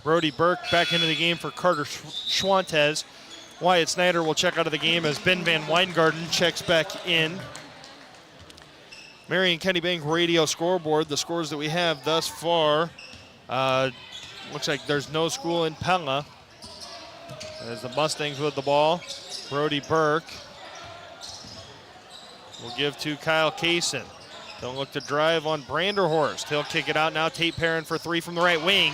Brody Burke back into the game for Carter Schwantes. Wyatt Snyder will check out of the game as Ben Van Weingarten checks back in. Marion County Bank radio scoreboard, the scores that we have thus far. Looks like there's no school in Pella. As the Mustangs with the ball. Brody Burke will give to Kyle Kaysen. They'll look to drive on Branderhorst. He'll kick it out now. Tate Perrin for 3 from the right wing.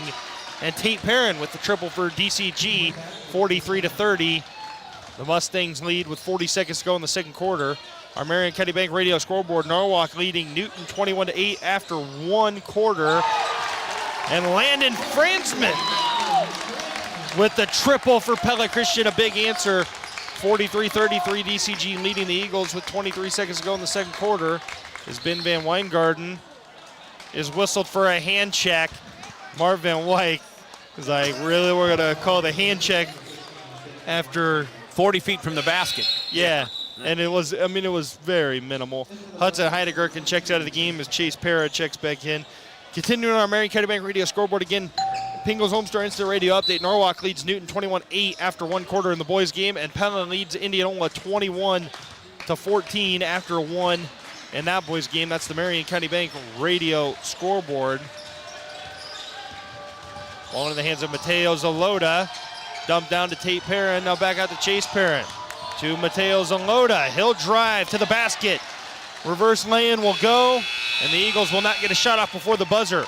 And Tate Perrin with the triple for DCG, 43-30. The Mustangs lead with 40 seconds to go in the second quarter. Our Marion County Bank radio scoreboard, Norwalk leading Newton 21-8 after 1 quarter. And Landon Franzman with the triple for Pella Christian, a big answer. 43-33, DCG leading the Eagles with 23 seconds to go in the second quarter. As Ben Van Weingarten is whistled for a hand check. Marv Van Wyk is like, really, we're going to call the hand check after 40 feet from the basket. Yeah. And it was very minimal. Hudson Heideggerken checks out of the game as Chase Pera checks back in. Continuing on our Marion County Bank radio scoreboard again, Pingle's Homestar Instant Radio update. Norwalk leads Newton 21-8 after one quarter in the boys' game, and Pella leads Indianola 21-14 after one in that boys' game. That's the Marion County Bank radio scoreboard. Ball in the hands of Mateo Zaloda. Dumped down to Tate Perrin. Now back out to Chase Perrin. To Mateo Zaloda. He'll drive to the basket. Reverse lay-in will go, and the Eagles will not get a shot off before the buzzer.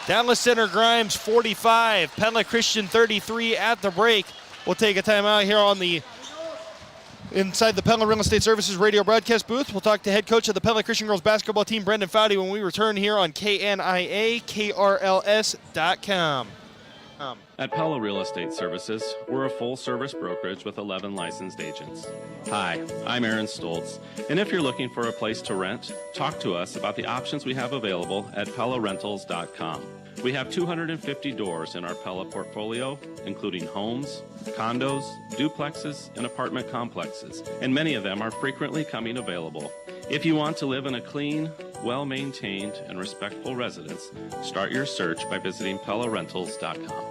Dallas Center Grimes 45, Pella Christian 33 at the break. We'll take a timeout here on the inside the Pella Real Estate Services radio broadcast booth. We'll talk to head coach of the Pella Christian girls basketball team, Brendan Fowdy, when we return here on KNIA, KRLS.com. At Pella Real Estate Services, we're a full-service brokerage with 11 licensed agents. Hi, I'm Aaron Stoltz, and if you're looking for a place to rent, talk to us about the options we have available at PellaRentals.com. We have 250 doors in our Pella portfolio, including homes, condos, duplexes, and apartment complexes, and many of them are frequently coming available. If you want to live in a clean, well-maintained, and respectful residence, start your search by visiting PellaRentals.com.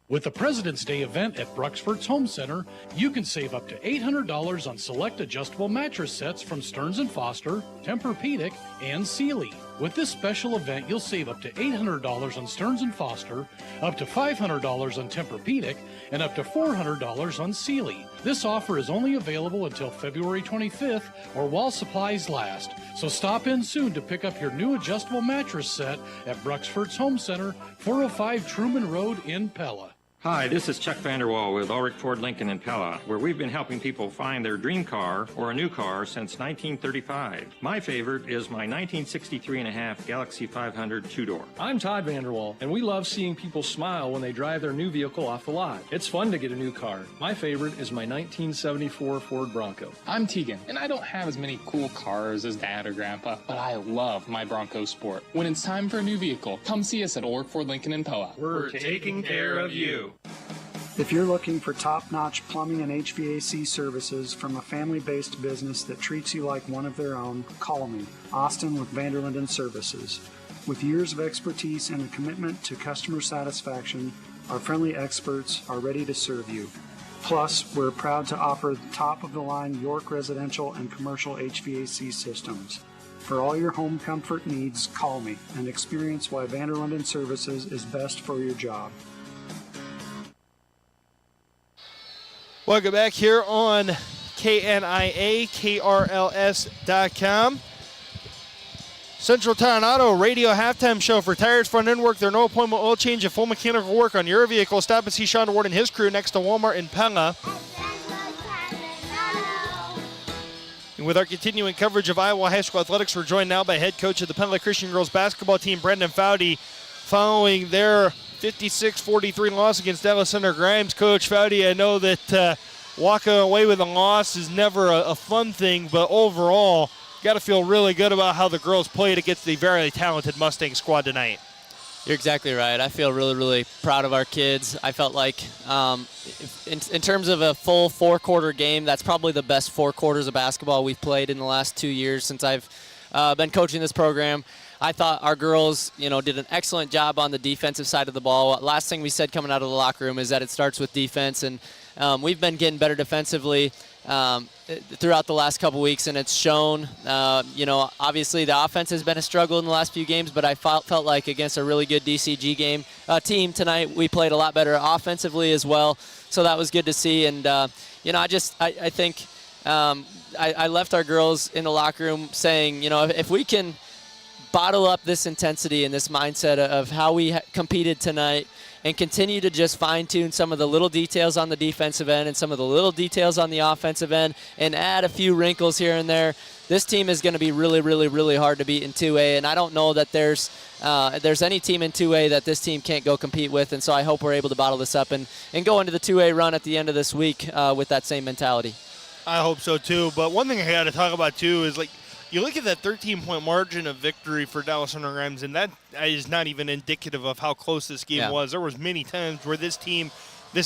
With the President's Day event at Bruxford's Home Center, you can save up to $800 on select adjustable mattress sets from Stearns & Foster, Tempur-Pedic, and Sealy. With this special event, you'll save up to $800 on Stearns & Foster, up to $500 on Tempur-Pedic, and up to $400 on Sealy. This offer is only available until February 25th or while supplies last. So stop in soon to pick up your new adjustable mattress set at Bruxford's Home Center, 405 Truman Road in Pella. Hi, this is Chuck Vanderwall with Ulrich Ford Lincoln in Pella, where we've been helping people find their dream car or a new car since 1935. My favorite is my 1963.5 Galaxy 500 two-door. I'm Todd Vanderwall, and we love seeing people smile when they drive their new vehicle off the lot. It's fun to get a new car. My favorite is my 1974 Ford Bronco. I'm Tegan, and I don't have as many cool cars as Dad or Grandpa, but I love my Bronco Sport. When it's time for a new vehicle, come see us at Ulrich Ford Lincoln in Pella. We're taking care of you. If you're looking for top-notch plumbing and HVAC services from a family-based business that treats you like one of their own, call me, Austin with Vanderlinden Services. With years of expertise and a commitment to customer satisfaction, our friendly experts are ready to serve you. Plus, we're proud to offer the top-of-the-line York residential and commercial HVAC systems. For all your home comfort needs, call me and experience why Vanderlinden Services is best for your job. Welcome back here on KNIA, KRLS.com. Central Tire and Auto radio halftime show for tires, front end work. There are no appointment oil change and full mechanical work on your vehicle. Stop and see Sean Ward and his crew next to Walmart in Pella. And with our continuing coverage of Iowa High School athletics, we're joined now by head coach of the Pella Christian girls basketball team, Brendan Fowdy, following their 56-43 loss against Dallas Center Grimes. Coach Fowdy, I know that walking away with a loss is never a fun thing, but overall, got to feel really good about how the girls played against the very talented Mustang squad tonight. You're exactly right. I feel really, really proud of our kids. I felt like in terms of a full four-quarter game, that's probably the best 4 quarters of basketball we've played in the last 2 years since I've been coaching this program. I thought our girls, did an excellent job on the defensive side of the ball. Last thing we said coming out of the locker room is that it starts with defense, and we've been getting better defensively throughout the last couple weeks, and it's shown. Obviously the offense has been a struggle in the last few games, but I felt like against a really good DCG team tonight, we played a lot better offensively as well. So that was good to see, and I think I left our girls in the locker room saying, if we can bottle up this intensity and this mindset of how we competed tonight and continue to just fine-tune some of the little details on the defensive end and some of the little details on the offensive end and add a few wrinkles here and there, this team is going to be really, really, really hard to beat in 2A, and I don't know that there's any team in 2A that this team can't go compete with, and so I hope we're able to bottle this up and go into the 2A run at the end of this week with that same mentality. I hope so too, but one thing I got to talk about too is you look at that 13-point margin of victory for Dallas Center Grimes, and that is not even indicative of how close this game was. There was many times where this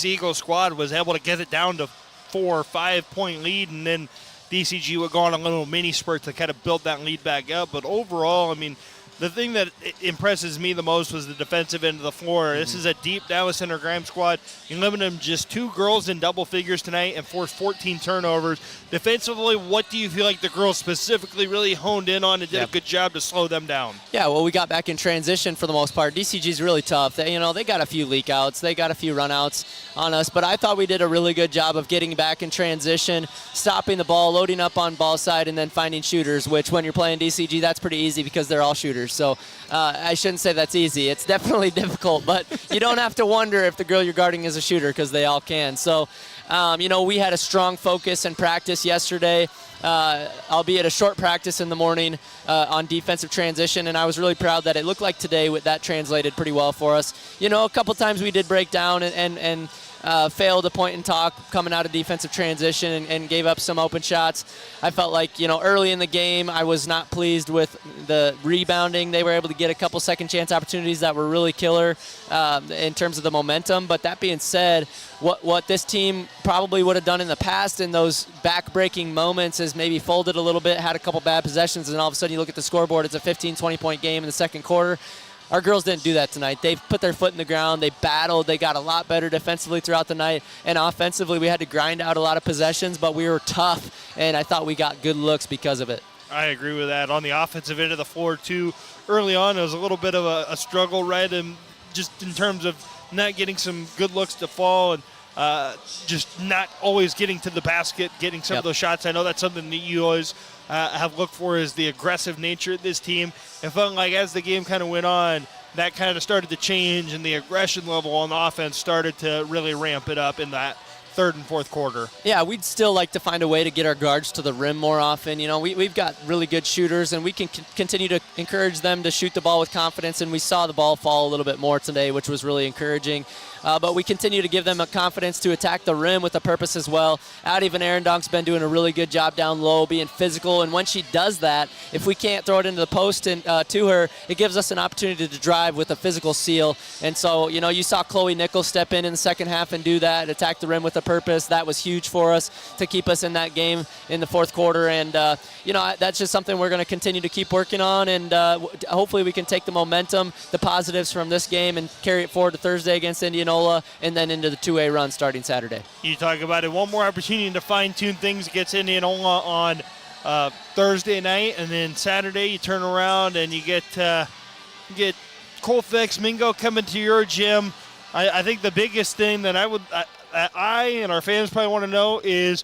Eagle squad was able to get it down to 4 or 5 point lead, and then DCG would go on a little mini spurt to kind of build that lead back up. But overall, I mean, the thing that impresses me the most was the defensive end of the floor. This is a deep Dallas Center Grime squad. You limit them just 2 girls in double figures tonight and forced 14 turnovers. Defensively, what do you feel like the girls specifically really honed in on and did a good job to slow them down? Yeah, well, we got back in transition for the most part. DCG's really tough. They got a few leak outs. They got a few run outs on us, but I thought we did a really good job of getting back in transition, stopping the ball, loading up on ball side, and then finding shooters, which when you're playing DCG, that's pretty easy because they're all shooters. So I shouldn't say that's easy. It's definitely difficult, but you don't have to wonder if the girl you're guarding is a shooter because they all can. So, we had a strong focus and practice yesterday, albeit a short practice in the morning on defensive transition, and I was really proud that it looked like today that translated pretty well for us. A couple times we did break down and failed a point and talk coming out of defensive transition and gave up some open shots. I felt like, early in the game, I was not pleased with the rebounding. They were able to get a couple second chance opportunities that were really killer in terms of the momentum. But that being said, what this team probably would have done in the past in those back-breaking moments is maybe folded a little bit, had a couple bad possessions, and all of a sudden you look at the scoreboard, it's a 15, 20-point game in the second quarter. Our girls didn't do that tonight. They put their foot in the ground. They battled. They got a lot better defensively throughout the night. And offensively, we had to grind out a lot of possessions, but we were tough, and I thought we got good looks because of it. I agree with that. On the offensive end of the floor, too, early on, it was a little bit of a struggle, right? And just in terms of not getting some good looks to fall and just not always getting to the basket, getting some of those shots. I know that's something that you always have looked for is the aggressive nature of this team. It felt like as the game kind of went on, that kind of started to change, and the aggression level on the offense started to really ramp it up in that third and fourth quarter. Yeah, we'd still like to find a way to get our guards to the rim more often. We've got really good shooters, and we can continue to encourage them to shoot the ball with confidence, and we saw the ball fall a little bit more today, which was really encouraging. But we continue to give them a confidence to attack the rim with a purpose as well. Addie Van Arendonk's been doing a really good job down low, being physical, and when she does that, if we can't throw it into the post and to her, it gives us an opportunity to drive with a physical seal. And so, you saw Chloe Nichols step in the second half and do that, attack the rim with a purpose. That was huge for us to keep us in that game in the fourth quarter. And, that's just something we're going to continue to keep working on, and hopefully we can take the momentum, the positives from this game, and carry it forward to Thursday against Indianola, and then into the 2A run starting Saturday. You talk about it. One more opportunity to fine-tune things against Indianola on Thursday night, and then Saturday you turn around and you get Colfax Mingo coming to your gym. I think the biggest thing that I and our fans probably want to know is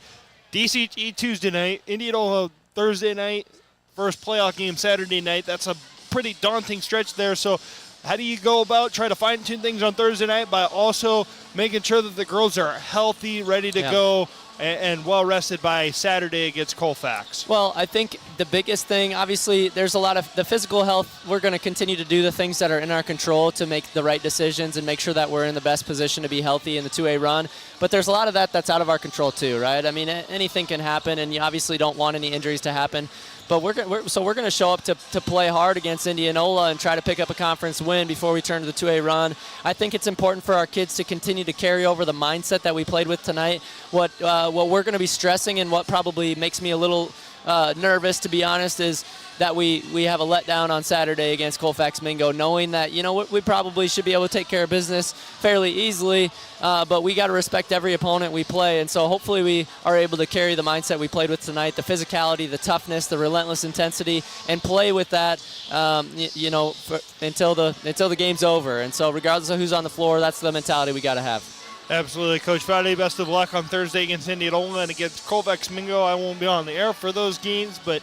DCG Tuesday night, Indianola Thursday night, first playoff game Saturday night. That's a pretty daunting stretch there. So how do you go about trying to fine-tune things on Thursday night by also making sure that the girls are healthy, ready to go, and well-rested by Saturday against Colfax? Well, I think the biggest thing, obviously, there's a lot of the physical health. We're going to continue to do the things that are in our control to make the right decisions and make sure that we're in the best position to be healthy in the 2A run. But there's a lot of that's out of our control too, right? I mean, anything can happen, and you obviously don't want any injuries to happen. But we're going to show up to play hard against Indianola and try to pick up a conference win before we turn to the 2A run. I think it's important for our kids to continue to carry over the mindset that we played with tonight. What we're going to be stressing, and what probably makes me a little nervous, to be honest, is that we have a letdown on Saturday against Colfax Mingo, knowing that, we probably should be able to take care of business fairly easily, but we got to respect every opponent we play. And so hopefully we are able to carry the mindset we played with tonight, the physicality, the toughness, the relentless intensity, and play with that, until the game's over. And so regardless of who's on the floor, that's the mentality we got to have. Absolutely. Coach Friday, best of luck on Thursday against Indianola, and against Colfax Mingo. I won't be on the air for those games, but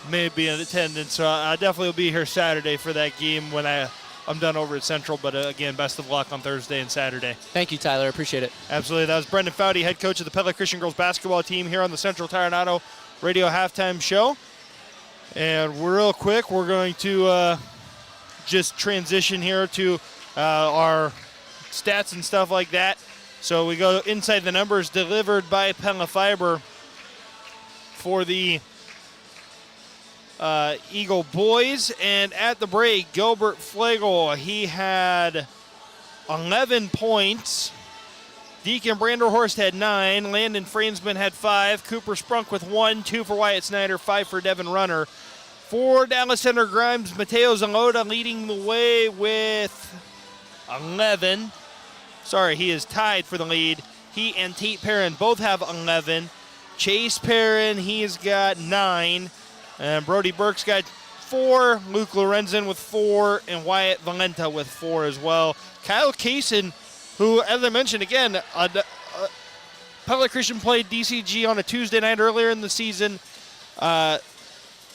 may be in attendance. So I definitely will be here Saturday for that game when I'm done over at Central. But again, best of luck on Thursday and Saturday. Thank you, Tyler. Appreciate it. Absolutely. That was Brendan Foudy, head coach of the Pella Christian girls basketball team here on the Central Tire and Auto Radio Halftime Show. And real quick, we're going to just transition here to our stats and stuff like that. So we go inside the numbers delivered by Pella Fiber for the Eagle boys. And at the break, Gilbert Flegel, he had 11 points, Deacon Branderhorst had 9. Landon Fransman had 5. Cooper Sprunk with 1. 2 for Wyatt Snyder. 5 for Devin Runner. For Dallas Center Grimes, Mateo Zaloda leading the way with 11. Sorry, he is tied for the lead. He and Tate Perrin both have 11. Chase Perrin, he's got 9. And Brody Burke's got 4. Luke Lorenzen with 4. And Wyatt Valenta with 4 as well. Kyle Kaysen, who, as I mentioned again, Pella Christian played DCG on a Tuesday night earlier in the season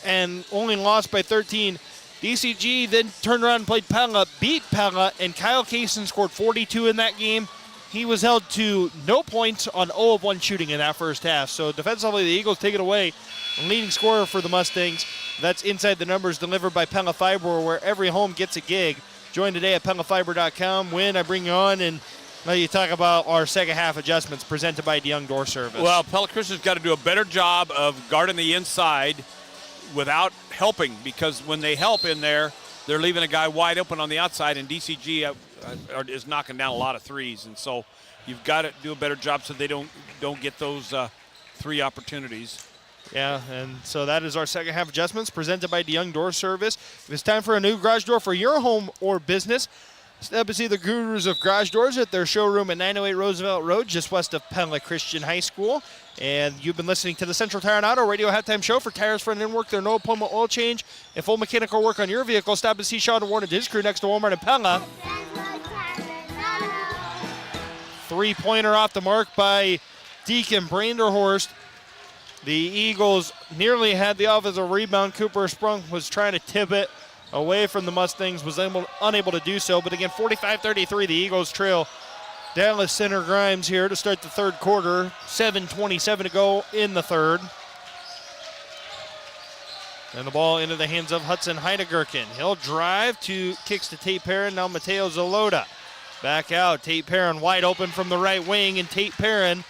and only lost by 13. DCG then turned around and played Pella, beat Pella, and Kyle Kaysen scored 42 in that game. He was held to no points on 0 of 1 shooting in that first half. So defensively, the Eagles take it away. Leading scorer for the Mustangs. That's Inside the Numbers delivered by Pella Fiber, where every home gets a gig. Join today at PellaFiber.com. Win, I bring you on and let you talk about our second half adjustments presented by DeYoung Door Service. Well, Pella Christian's got to do a better job of guarding the inside without helping, because when they help in there, they're leaving a guy wide open on the outside, and DCG is knocking down a lot of threes. And so you've got to do a better job so they don't get those 3 opportunities. Yeah, and so that is our second half adjustments presented by DeYoung Door Service. If it's time for a new garage door for your home or business, step and see the gurus of garage doors at their showroom at 908 Roosevelt Road, just west of Pella Christian High School. And you've been listening to the Central Tire and Auto Radio Halftime Show. For tires, front end work, there are no appointment oil change. And full mechanical work on your vehicle, stop and see Sean Warren and his crew next to Walmart in Pella. 3-pointer off the mark by Deacon Branderhorst. The Eagles nearly had the offensive rebound. Cooper Sprunk was trying to tip it away from the Mustangs, was unable to do so. But again, 45-33, the Eagles trail Dallas Center Grimes here to start the third quarter. 7:27 to go in the third. And the ball into the hands of Hudson Heideggerken. He'll drive to kicks to Tate Perrin. Now Mateo Zaloda. Back out. Tate Perrin wide open from the right wing, and Tate Perrin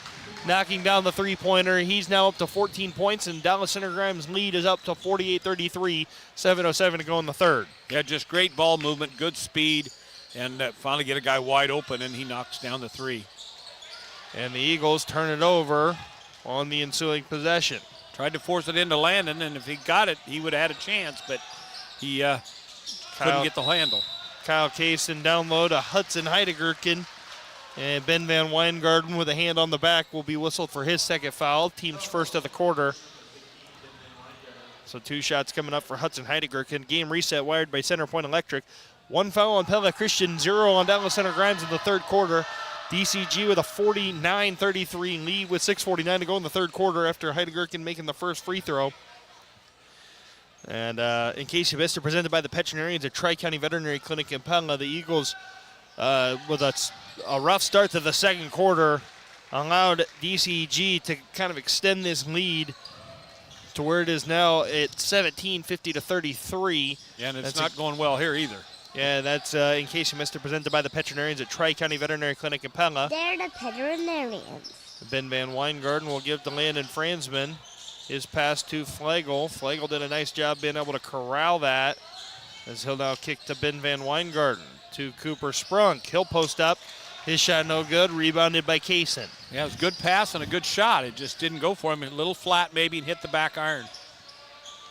knocking down the 3-pointer. He's now up to 14 points, and Dallas Center Grimes' lead is up to 48-33. 7:07 to go in the third. Yeah, just great ball movement, good speed, and finally get a guy wide open, and he knocks down the 3. And the Eagles turn it over on the ensuing possession. Tried to force it into Landon, and if he got it, he would have had a chance, but he couldn't get the handle. Kyle Kaysen down low to Hudson Heideggerken. And Ben Van Weingarten with a hand on the back will be whistled for his second foul, team's first of the quarter. So 2 shots coming up for Hudson Heideggerken. Game reset wired by Center Point Electric. 1 foul on Pella Christian, 0 on Dallas Center Grimes in the third quarter. DCG with a 49-33 lead with 6:49 to go in the third quarter after Heideggerken making the first free throw. And in case you missed it, presented by the Veterinarians at Tri-County Veterinary Clinic in Pella, the Eagles with a rough start to the second quarter allowed DCG to kind of extend this lead to where it is now at 17-50-33. Yeah, and it's not going well here either. Yeah, that's in case you missed it, presented by the Veterinarians at Tri-County Veterinary Clinic in Pella. They're the veterinarians. Ben Van Weingarten will give to Landon Fransman. His pass to Flagel. Flagel did a nice job being able to corral that, as he'll now kick to Ben Van Weingarten. To Cooper Sprunk. He'll post up. His shot no good. Rebounded by Kaysen. Yeah, it was a good pass and a good shot. It just didn't go for him. A little flat maybe and hit the back iron.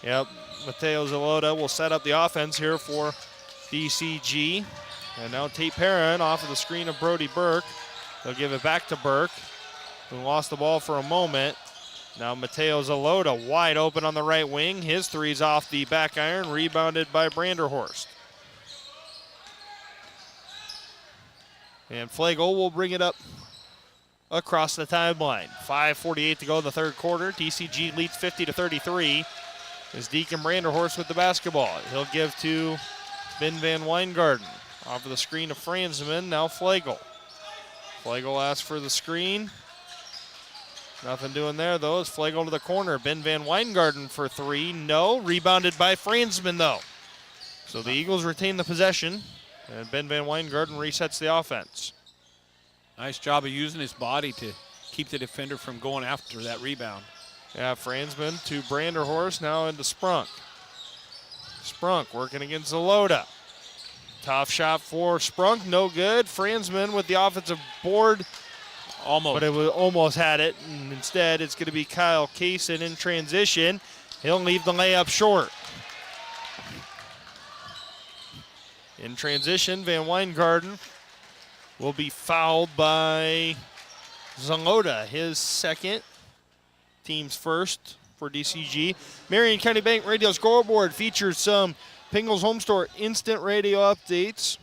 Yep. Mateo Zaloda will set up the offense here for DCG. And now Tate Perrin off of the screen of Brody Burke. They'll give it back to Burke, who lost the ball for a moment. Now Mateo Zaloda wide open on the right wing. His 3's off the back iron, rebounded by Branderhorst. And Flagel will bring it up across the timeline. 5:48 to go in the third quarter. DCG leads 50-33. As Deacon Branderhorst with the basketball. He'll give to Ben Van Weingarten. Off of the screen of Fransman, now Flagel. Flagel asks for the screen. Nothing doing there, though, as Flagel to the corner. Ben Van Weingarten for 3. No. Rebounded by Fransman, though. So the Eagles retain the possession. And Ben Van Weingarten resets the offense. Nice job of using his body to keep the defender from going after that rebound. Yeah, Fransman to Branderhorst, now into Sprunk. Sprunk working against Zaloda. Tough shot for Sprunk, no good. Fransman with the offensive board Almost. But it was almost had it, and instead it's going to be Kyle Kaysen in transition. He'll leave the layup short. In transition, Van Weingarten will be fouled by Zaloda, his second, team's first for DCG. Marion County Bank Radio Scoreboard features some Pingles Home Store instant radio updates.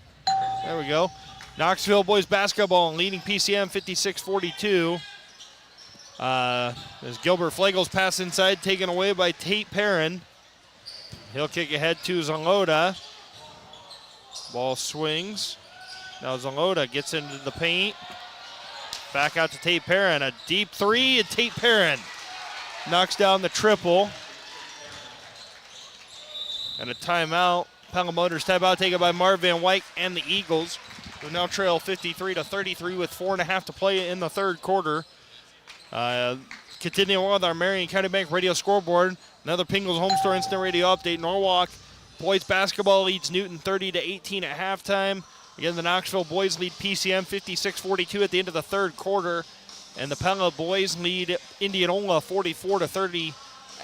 There we go. Knoxville boys basketball leading PCM 56-42. As Gilbert Flagel's pass inside, taken away by Tate Perrin. He'll kick ahead to Zaloda. Ball swings. Now Zaloda gets into the paint. Back out to Tate Perrin. A deep three, and Tate Perrin knocks down the triple. And a timeout. Pella Motors timeout taken by Marv Van Wyk and the Eagles, who now trail 53-33 with 4.5 to play in the third quarter. Continuing with our Marion County Bank Radio Scoreboard. Another Pingles Home Store instant radio update. Norwalk boys basketball leads Newton 30-18 at halftime. Again, the Knoxville boys lead PCM 56-42 at the end of the third quarter. And the Pella boys lead Indianola 44-30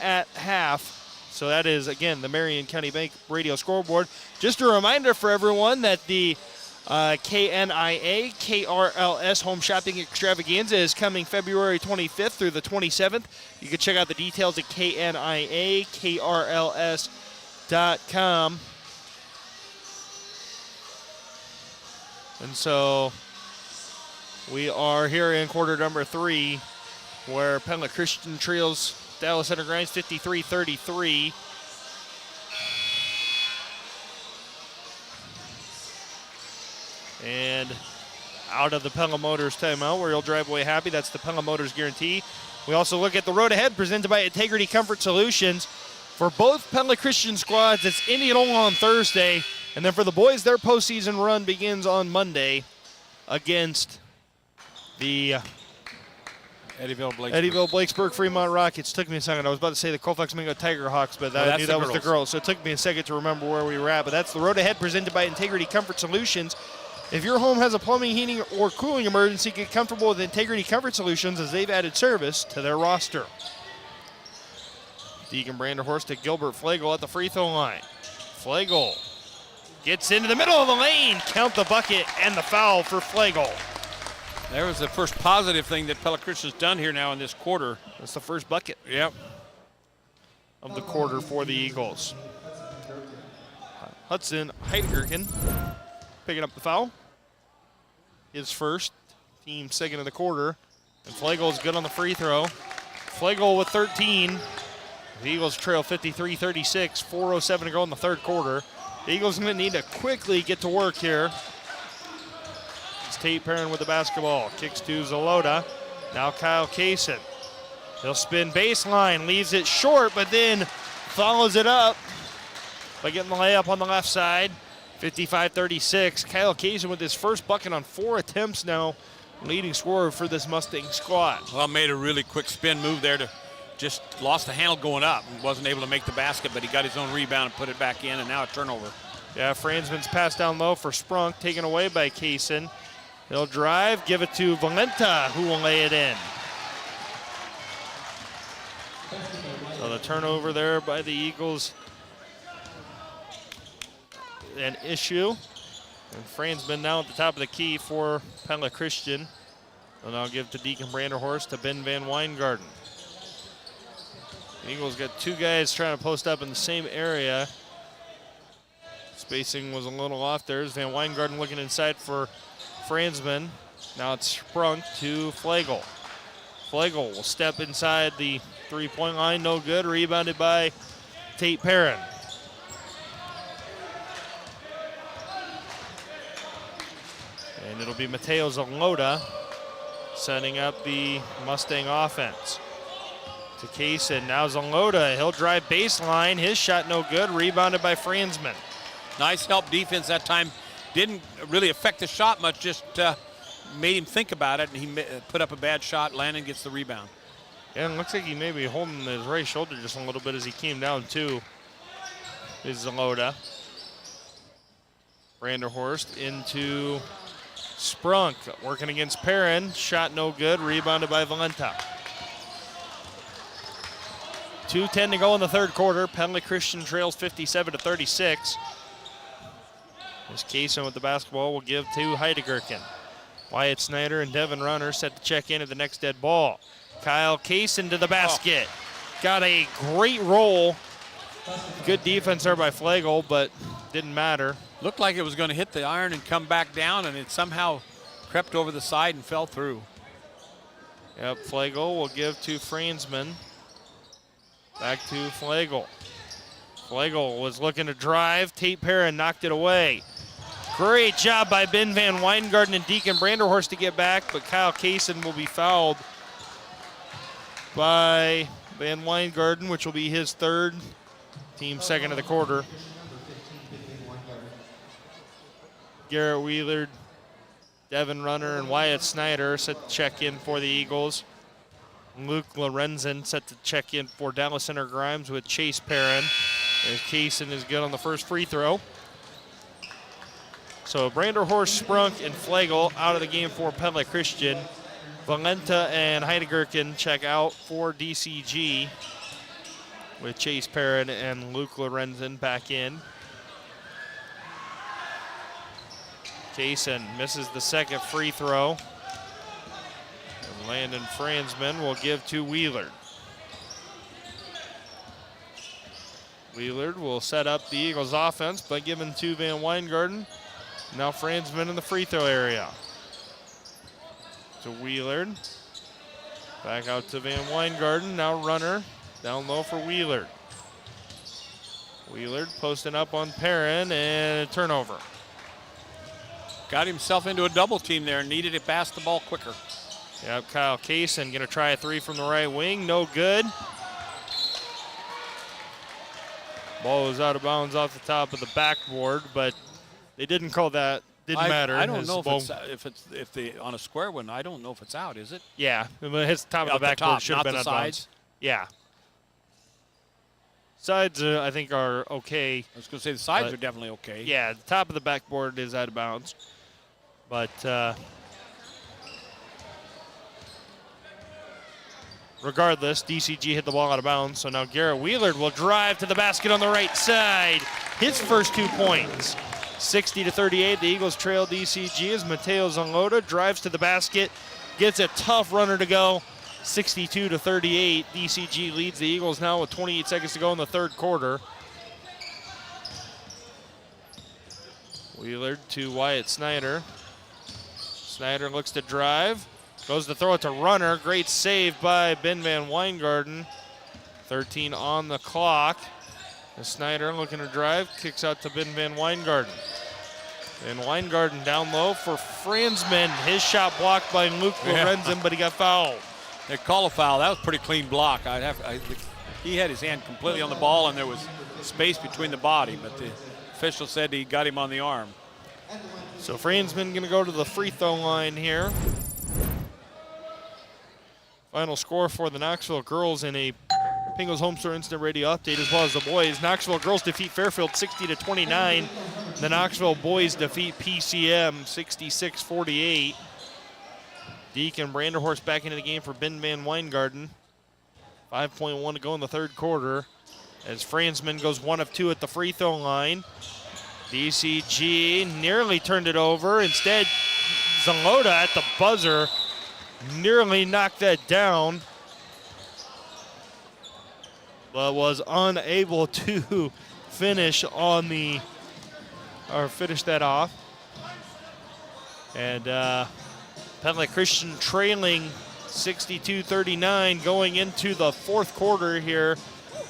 at half. So that is, again, the Marion County Bank Radio Scoreboard. Just a reminder for everyone that the KNIA KRLS Home Shopping Extravaganza is coming February 25th through the 27th. You can check out the details at KNIAKRLS.com. And so we are here in quarter number 3, where Pella Christian trails Dallas Center Grinds 53-33. And out of the Pella Motors timeout, where you'll drive away happy. That's the Pella Motors guarantee. We also look at the road ahead, presented by Integrity Comfort Solutions. For both Pella Christian squads, it's Indianola on Thursday. And then for the boys, their postseason run begins on Monday against the Edyville-Blakesburg Fremont Rockets. Took me a second. I was about to say the Colfax Mingo Tiger Hawks, but I knew that was the girls. So it took me a second to remember where we were at. But that's the road ahead, presented by Integrity Comfort Solutions. If your home has a plumbing, heating, or cooling emergency, get comfortable with Integrity Comfort Solutions, as they've added service to their roster. Deacon Branderhorst to Gilbert Flagle at the free throw line. Flagle gets into the middle of the lane. Count the bucket and the foul for Flagle. There was the first positive thing that Pella Christian's done here now in this quarter. That's the first bucket. Yep. Of the quarter for the Eagles. Hudson Heidgerken picking up the foul. His first, team second of the quarter. And Flagle is good on the free throw. Flagle with 13. The Eagles trail 53-36, 4:07 to go in the third quarter. The Eagles are going to need to quickly get to work here. It's Tate Perrin with the basketball. Kicks to Zaloda. Now Kyle Kaysen. He'll spin baseline, leaves it short, but then follows it up by getting the layup on the left side. 55-36. Kyle Kaysen with his first bucket on 4 attempts now, leading scorer for this Mustang squad. Well, made a really quick spin move there to just lost the handle going up and wasn't able to make the basket, but he got his own rebound and put it back in, and now a turnover. Yeah, Franzman's pass down low for Sprunk, taken away by Kaysen. He'll drive, give it to Valenta, who will lay it in. So the turnover there by the Eagles, an issue. And Franzman now at the top of the key for Pella Christian. And I'll give to Deacon Branderhorst to Ben Van Weingarten. The Eagles got 2 guys trying to post up in the same area. Spacing was a little off there. Van Weingarten looking inside for Franzman. Now it's sprung to Flagle. Flagle will step inside the three-point line. No good. Rebounded by Tate Perrin. And it'll be Mateo Zaloda setting up the Mustang offense. To Kaysen, now Zaloda, he'll drive baseline, his shot no good, rebounded by Franzman. Nice help defense that time. Didn't really affect the shot much, just made him think about it, and he put up a bad shot. Landon gets the rebound. Yeah, it looks like he may be holding his right shoulder just a little bit as he came down too. Is Zaloda. Branderhorst into Sprunk working against Perrin. Shot no good. Rebounded by Valenta. 2:10 to go in the third quarter. Pella Christian trails 57-36. As Kaysen with the basketball will give to Heideggerken. Wyatt Snyder and Devin Runner set to check in at the next dead ball. Kyle Kaysen to the basket. Got a great roll. Good defense there by Flagel, but didn't matter. Looked like it was going to hit the iron and come back down, and it somehow crept over the side and fell through. Yep, Flagel will give to Fransman. Back to Flagel. Flagel was looking to drive. Tate Perrin knocked it away. Great job by Ben Van Weingarten and Deacon Branderhorst to get back, but Kyle Kaysen will be fouled by Van Weingarten, which will be his third, team second of the quarter. Garrett Wheeler, Devin Runner, and Wyatt Snyder set to check in for the Eagles. Luke Lorenzen set to check in for Dallas Center Grimes with Chase Perrin. As Kaysen is good on the first free throw. So Branderhorst, Sprunk, and Flagel out of the game for Pella Christian. Valenta and Heideggerken check out for DCG with Chase Perrin and Luke Lorenzen back in. Kaysen misses the second free throw. And Landon Fransman will give to Wheeler. Wheeler will set up the Eagles offense by giving to Van Weingarten. Now Fransman in the free throw area. To Wheeler. Back out to Van Weingarten. Now Runner down low for Wheeler. Wheeler posting up on Perrin and a turnover. Got himself into a double team there and needed to pass the ball quicker. Yep, Kyle Kaysen going to try a three from the right wing. No good. Ball was out of bounds off the top of the backboard, but they didn't call that. Didn't matter. I don't know if they on a square one. I don't know if it's out. Is it? Yeah, when it hits the top of the backboard, should have been out of bounds. Yeah. Sides, I think, are okay. I was going to say the sides are definitely okay. Yeah, the top of the backboard is out of bounds. But regardless, DCG hit the ball out of bounds. So now Garrett Wheeler will drive to the basket on the right side. His first 2 points. 60-38, the Eagles trail DCG as Mateo Zanglota drives to the basket, gets a tough runner to go. 62-38, DCG leads the Eagles now with 28 seconds to go in the third quarter. Wheeler to Wyatt Snyder. Snyder looks to drive, goes to throw it to Runner. Great save by Ben Van Weingarten. 13 on the clock. And Snyder looking to drive, kicks out to Ben Van Weingarten. Van Weingarten down low for Fransman. His shot blocked by Luke Lorenzen, but he got fouled. They call a foul. That was a pretty clean block. He had his hand completely on the ball, and there was space between the body, but the official said he got him on the arm. So Fransman going to go to the free throw line here. Final score for the Knoxville girls in a Pingles Home Store Instant Radio update, as well as the boys. Knoxville girls defeat Fairfield 60-29. The Knoxville boys defeat PCM 66-48. Deacon Branderhorst back into the game for Ben Van Weingarten. 5.1 to go in the third quarter as Fransman goes 1 of 2 at the free throw line. DCG nearly turned it over. Instead, Zanglota at the buzzer nearly knocked that down, but was unable to finish that off. And Pella Christian trailing 62-39 going into the fourth quarter here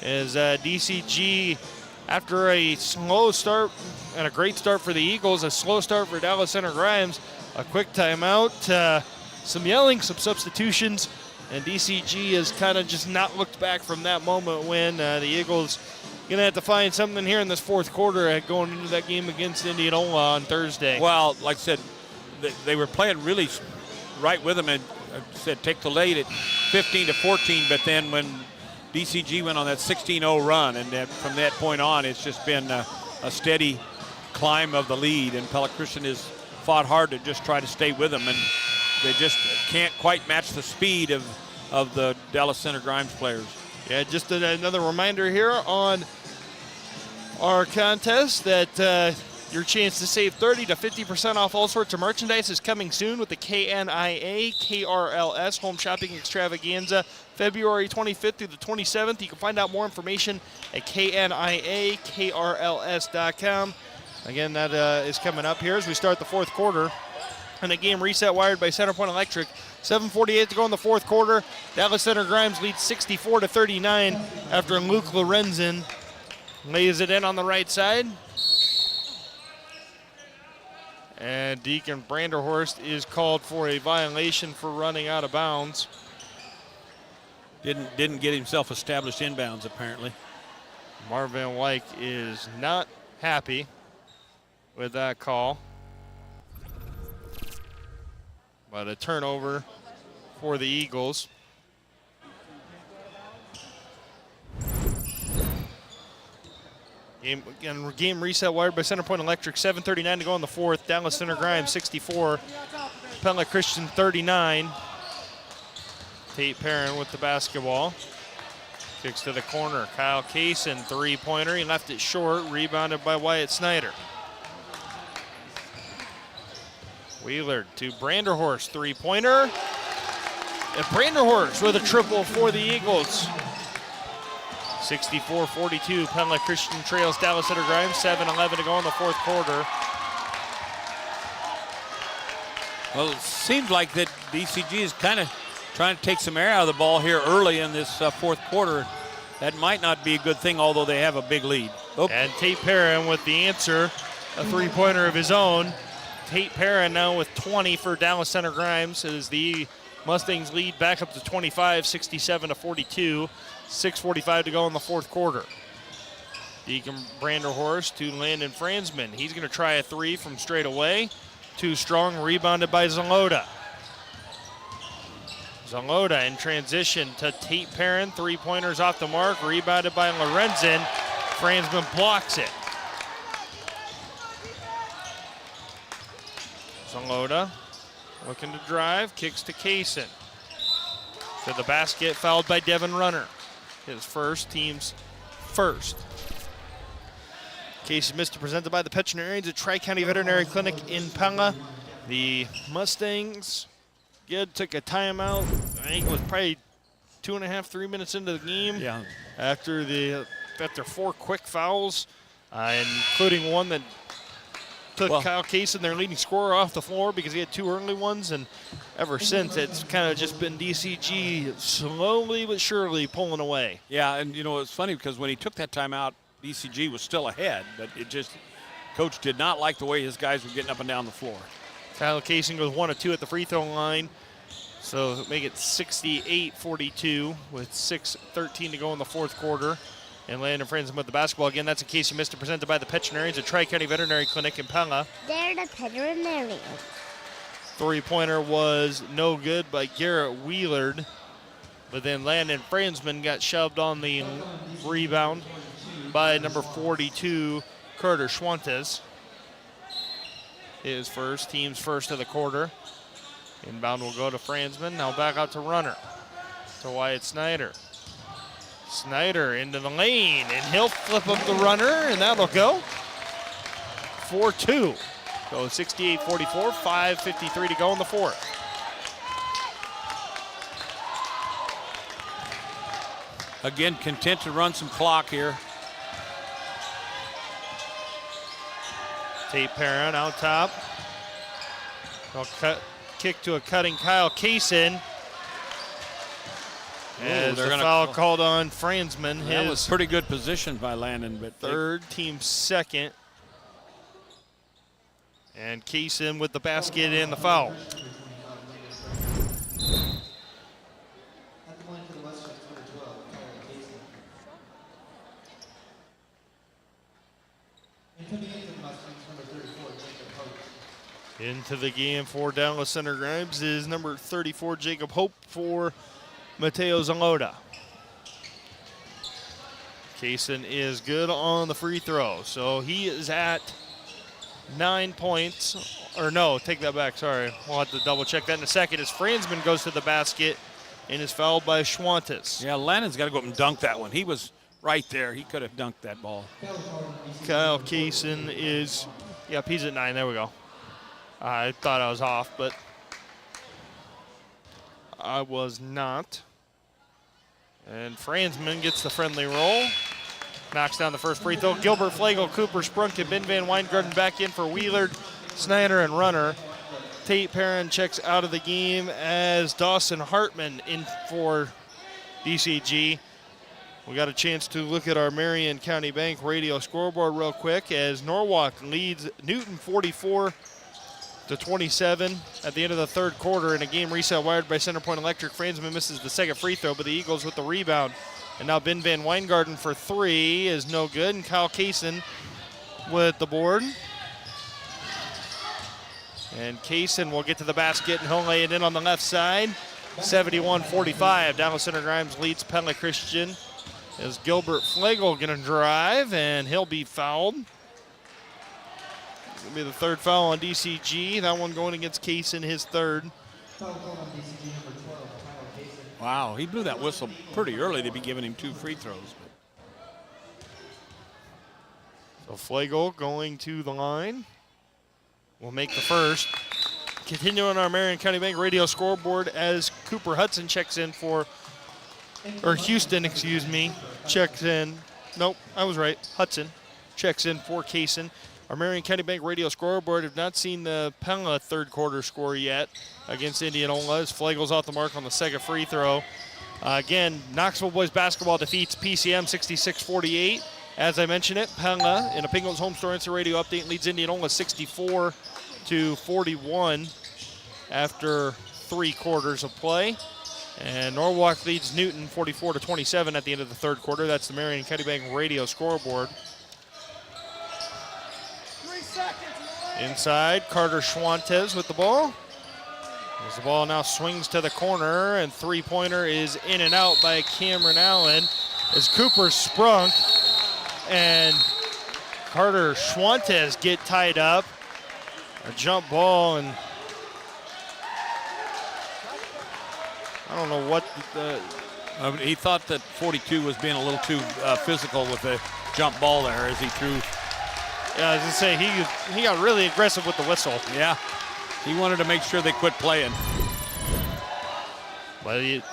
as DCG, after a slow start and a great start for the Eagles, a slow start for Dallas Center Grimes, a quick timeout, some yelling, some substitutions, and DCG has kind of just not looked back from that moment when the Eagles going to have to find something here in this fourth quarter going into that game against Indianola on Thursday. Well, like I said, they were playing really right with them, and said take the lead at 15-14, but then when DCG went on that 16-0 run, and from that point on, it's just been a steady climb of the lead, and Pella Christian is fought hard to just try to stay with them, and they just can't quite match the speed of the Dallas Center Grimes players. Yeah, just another reminder here on our contest that your chance to save 30 to 50% off all sorts of merchandise is coming soon with the KNIA KRLS Home Shopping Extravaganza, February 25th through the 27th. You can find out more information at KNIAKRLS.com. Again, that is coming up here as we start the fourth quarter. And a game reset wired by Centerpoint Electric. 7:48 to go in the fourth quarter. Dallas Center Grimes leads 64-39 after Luke Lorenzen lays it in on the right side. And Deacon Branderhorst is called for a violation for running out of bounds. Didn't get himself established inbounds, apparently. Marvin Weick is not happy with that call. But a turnover for the Eagles. Game reset wired by Centerpoint Electric. 7:39 to go in the fourth. Dallas Center Grimes 64. Pella Christian 39. Tate Perrin with the basketball. Kicks to the corner. Kyle Kaysen, three-pointer. He left it short. Rebounded by Wyatt Snyder. Wheeler to Branderhorst, three-pointer. And Branderhorst with a triple for the Eagles. 64-42, Pella Christian trails Dallas Center Grimes. 7:11 to go in the fourth quarter. Well, it seems like that DCG is kind of trying to take some air out of the ball here early in this fourth quarter. That might not be a good thing, although they have a big lead. Oh. And Tate Perrin with the answer, a three-pointer of his own. Tate Perrin now with 20 for Dallas Center Grimes as the Mustangs lead back up to 25, 67-42. 6:45 to go in the fourth quarter. Deacon Branderhorst to Landon Franzman. He's going to try a three from straight away. Too strong, rebounded by Zaloda. Zaloda in transition to Tate Perrin. Three-pointers off the mark, rebounded by Lorenzen. Franzman blocks it. Zaloda looking to drive, kicks to Kaysen. To the basket, fouled by Devin Runner. His first, team's first. Case missed, presented by the veterinarians at Tri-County Veterinary Clinic in Pella. The Mustangs took a timeout. I think it was probably 2.5, 3 minutes into the game. Yeah. After four quick fouls, including one that took Kyle Kaysen, their leading scorer, off the floor because he had two early ones, and ever since it's kind of just been DCG slowly but surely pulling away. Yeah, and it's funny because when he took that timeout, DCG was still ahead, but Coach did not like the way his guys were getting up and down the floor. Kyle Kaysen goes 1 of 2 at the free throw line, so make it 68-42 with 6:13 to go in the fourth quarter. And Landon Franzman with the basketball again. That's in case you missed it. Presented by the veterinarians at Tri-County Veterinary Clinic in Pella. They're the veterinarians. Three-pointer was no good by Garrett Wheeler. But then Landon Franzman got shoved on the rebound by number 42, Carter Schwantes. His first, team's first of the quarter. Inbound will go to Franzman. Now back out to Runner. To Wyatt Snyder. Snyder into the lane, and he'll flip up the runner, and that'll go. 4-2. So 68-44, 5:53 to go in the fourth. Again, content to run some clock here. Tate Perrin out top. Kick to a cutting Kyle Kaysen. As the foul called on Franzman. That was pretty good position by Landon, but third, team second. And Kaysen with the basket and the foul. Into the game for Dallas Center Grimes is number 34, Jacob Hope, for Mateo Zaloda. Kaysen is good on the free throw, so he is at 9 points. Or no, take that back, sorry. We'll have to double check that in a second as Franzman goes to the basket and is fouled by Schwantes. Yeah, Lannon's got to go up and dunk that one. He was right there. He could have dunked that ball. Kyle Kaysen is, yep, he's at 9. There we go. I thought I was off, but I was not. And Franzman gets the friendly roll. Knocks down the first free throw. Gilbert Flagel, Cooper Sprunk, and Ben Van Weingarten back in for Wheeler, Snyder, and Runner. Tate Perrin checks out of the game as Dawson Hartman in for DCG. We got a chance to look at our Marion County Bank radio scoreboard real quick as Norwalk leads Newton 44-27 at the end of the third quarter in a game reset wired by Center Point Electric. Franzman misses the second free throw, but the Eagles with the rebound. And now Ben Van Weingarten for 3 is no good, and Kyle Kaysen with the board. And Kaysen will get to the basket, and he'll lay it in on the left side. 71-45. Dallas Center Grimes leads Pella Christian. Is Gilbert Flagel going to drive, and he'll be fouled. It's going to be the third foul on DCG. That one going against Kaysen, his third. Wow, he blew that whistle pretty early to be giving him 2 free throws. So Flagel going to the line. We'll make the first. Continuing on our Marion County Bank radio scoreboard as Cooper Hudson checks in for, or Houston, excuse me, checks in. Nope, I was right. Hudson checks in for Kaysen. Our Marion County Bank radio scoreboard have not seen the Pella third quarter score yet against Indianola as Flagel's off the mark on the second free throw. Again, Knoxville boys basketball defeats PCM 66-48. As I mentioned it, Pella in a Penguins Home Store Instant Radio update leads Indianola 64-41 after 3 quarters of play. And Norwalk leads Newton 44-27 at the end of the third quarter. That's the Marion County Bank radio scoreboard. Inside, Carter Schwantes with the ball. As the ball now swings to the corner, and three-pointer is in and out by Cameron Allen as Cooper Sprunk and Carter Schwantes get tied up. A jump ball, and I don't know what he thought that 42 was being a little too physical with the jump ball there as he threw. Yeah, I was going to say, he got really aggressive with the whistle. Yeah, he wanted to make sure they quit playing. But it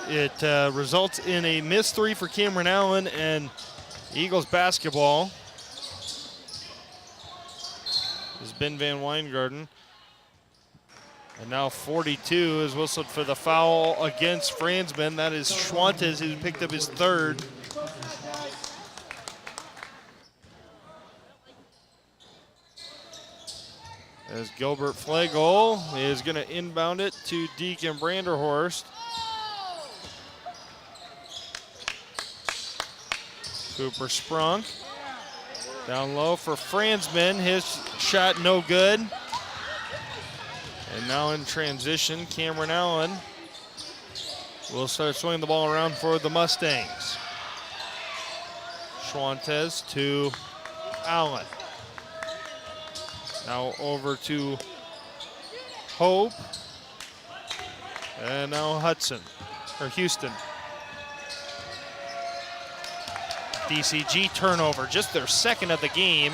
results in a missed 3 for Cameron Allen and Eagles basketball. This is Ben Van Weingarten. And now 42 is whistled for the foul against Franzman. That is Schwantes, who picked up his third. As Gilbert Flagel is going to inbound it to Deacon Branderhorst. Cooper Sprunk. Down low for Franzman. His shot no good. And now in transition, Cameron Allen will start swinging the ball around for the Mustangs. Schwantes to Allen. Now over to Hope. And now Hudson, or Houston. DCG turnover, just their second of the game.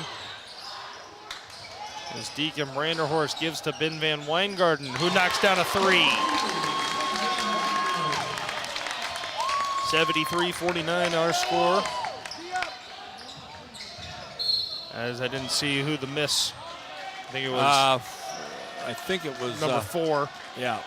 As Deacon Branderhorst gives to Ben Van Weingarten, who knocks down a 3. 73-49 our score. As I didn't see who the miss. I think it was number 4. Yeah.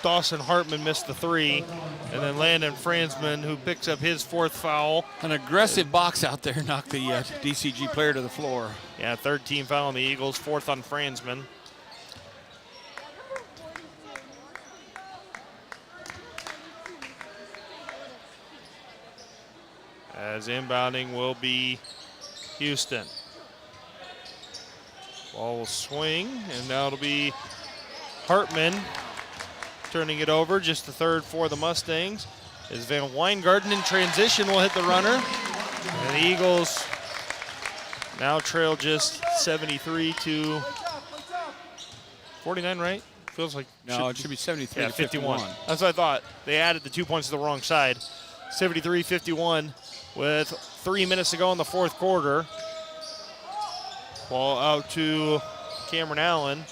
Dawson Hartman missed the 3, and then Landon Franzman, who picks up his 4th foul. An aggressive box out there knocked the DCG player to the floor. Yeah, 3rd team foul on the Eagles, 4th on Franzman. As inbounding will be Houston. Ball will swing, and now it'll be Hartman turning it over, just the 3rd for the Mustangs. As Van Weingarten in transition will hit the runner. And the Eagles Now trail just 73 to 49, right? Feels like No, it should be 73 yeah, to 51. That's what I thought. They added the 2 points to the wrong side. 73-51 with 3 minutes to go in the fourth quarter. Ball out to Cameron Allen.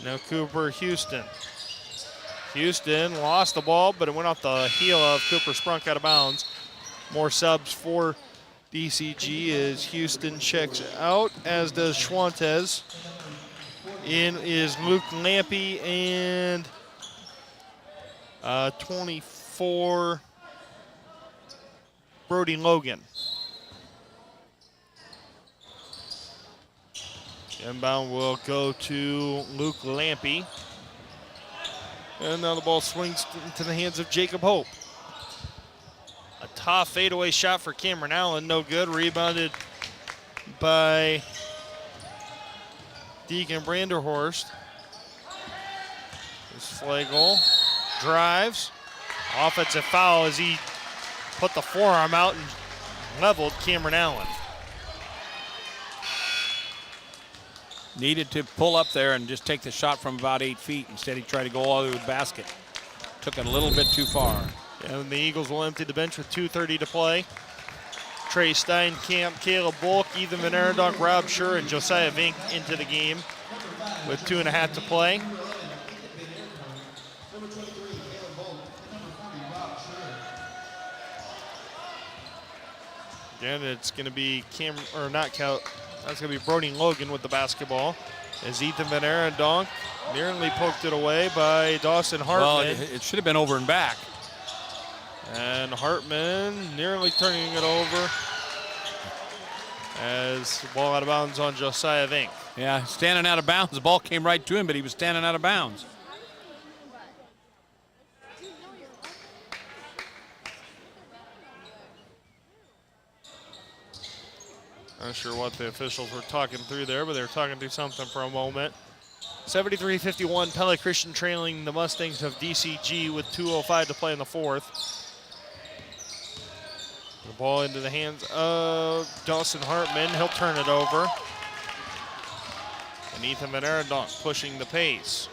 Now Cooper Houston. Houston lost the ball, but it went off the heel of Cooper Sprunk out of bounds. More subs for DCG as Houston checks out, as does Schwantes. In is Luke Lampy and 24 Brody Logan. Inbound will go to Luke Lampy. And now the ball swings into the hands of Jacob Hope. A tough fadeaway shot for Cameron Allen, no good. Rebounded by Deacon Branderhorst. This Flagel drives. Offensive foul as he put the forearm out and leveled Cameron Allen. Needed to pull up there and just take the shot from about 8 feet. Instead, he tried to go all the way to the basket. Took it a little bit too far. And the Eagles will empty the bench with 2:30 to play. Trey Steinkamp, Caleb Bulk, Ethan Van Arendonk, Rob Schur, and Josiah Vink into the game with 2.5 to play. Again, it's going to be that's going to be Brody Logan with the basketball. As Ethan Van Arendonk nearly poked it away by Dawson Hartman. Well, it should have been over and back. And Hartman nearly turning it over as the ball out of bounds on Josiah Vink. Yeah, standing out of bounds. The ball came right to him, but he was standing out of bounds. Not sure what the officials were talking through there, but they were talking through something for a moment. 73-51, Pella Christian trailing the Mustangs of DCG with 2:05 to play in the fourth. The ball into the hands of Dawson Hartman. He'll turn it over. And Ethan Van Arendonk pushing the pace.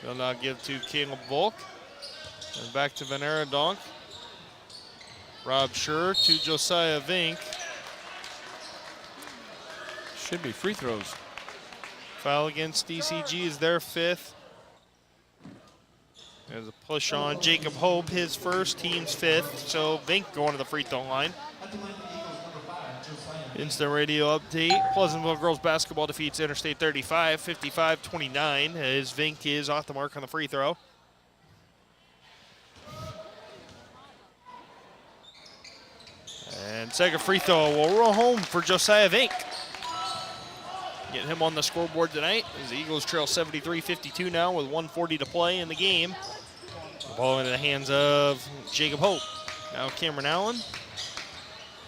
He'll now give to Caleb Volk. And back to Van Arendonk. Rob Schur to Josiah Vink. Should be free throws. Foul against DCG is their fifth. There's a push on Jacob Hope, his first, team's fifth. So Vink going to the free throw line. Instant radio update. Pleasantville girls basketball defeats Interstate 35, 55-29, as Vink is off the mark on the free throw. And second free throw will roll home for Josiah Vink. Getting him on the scoreboard tonight as the Eagles trail 73-52 now with 1:40 to play in the game. The ball into the hands of Jacob Hope. Now Cameron Allen.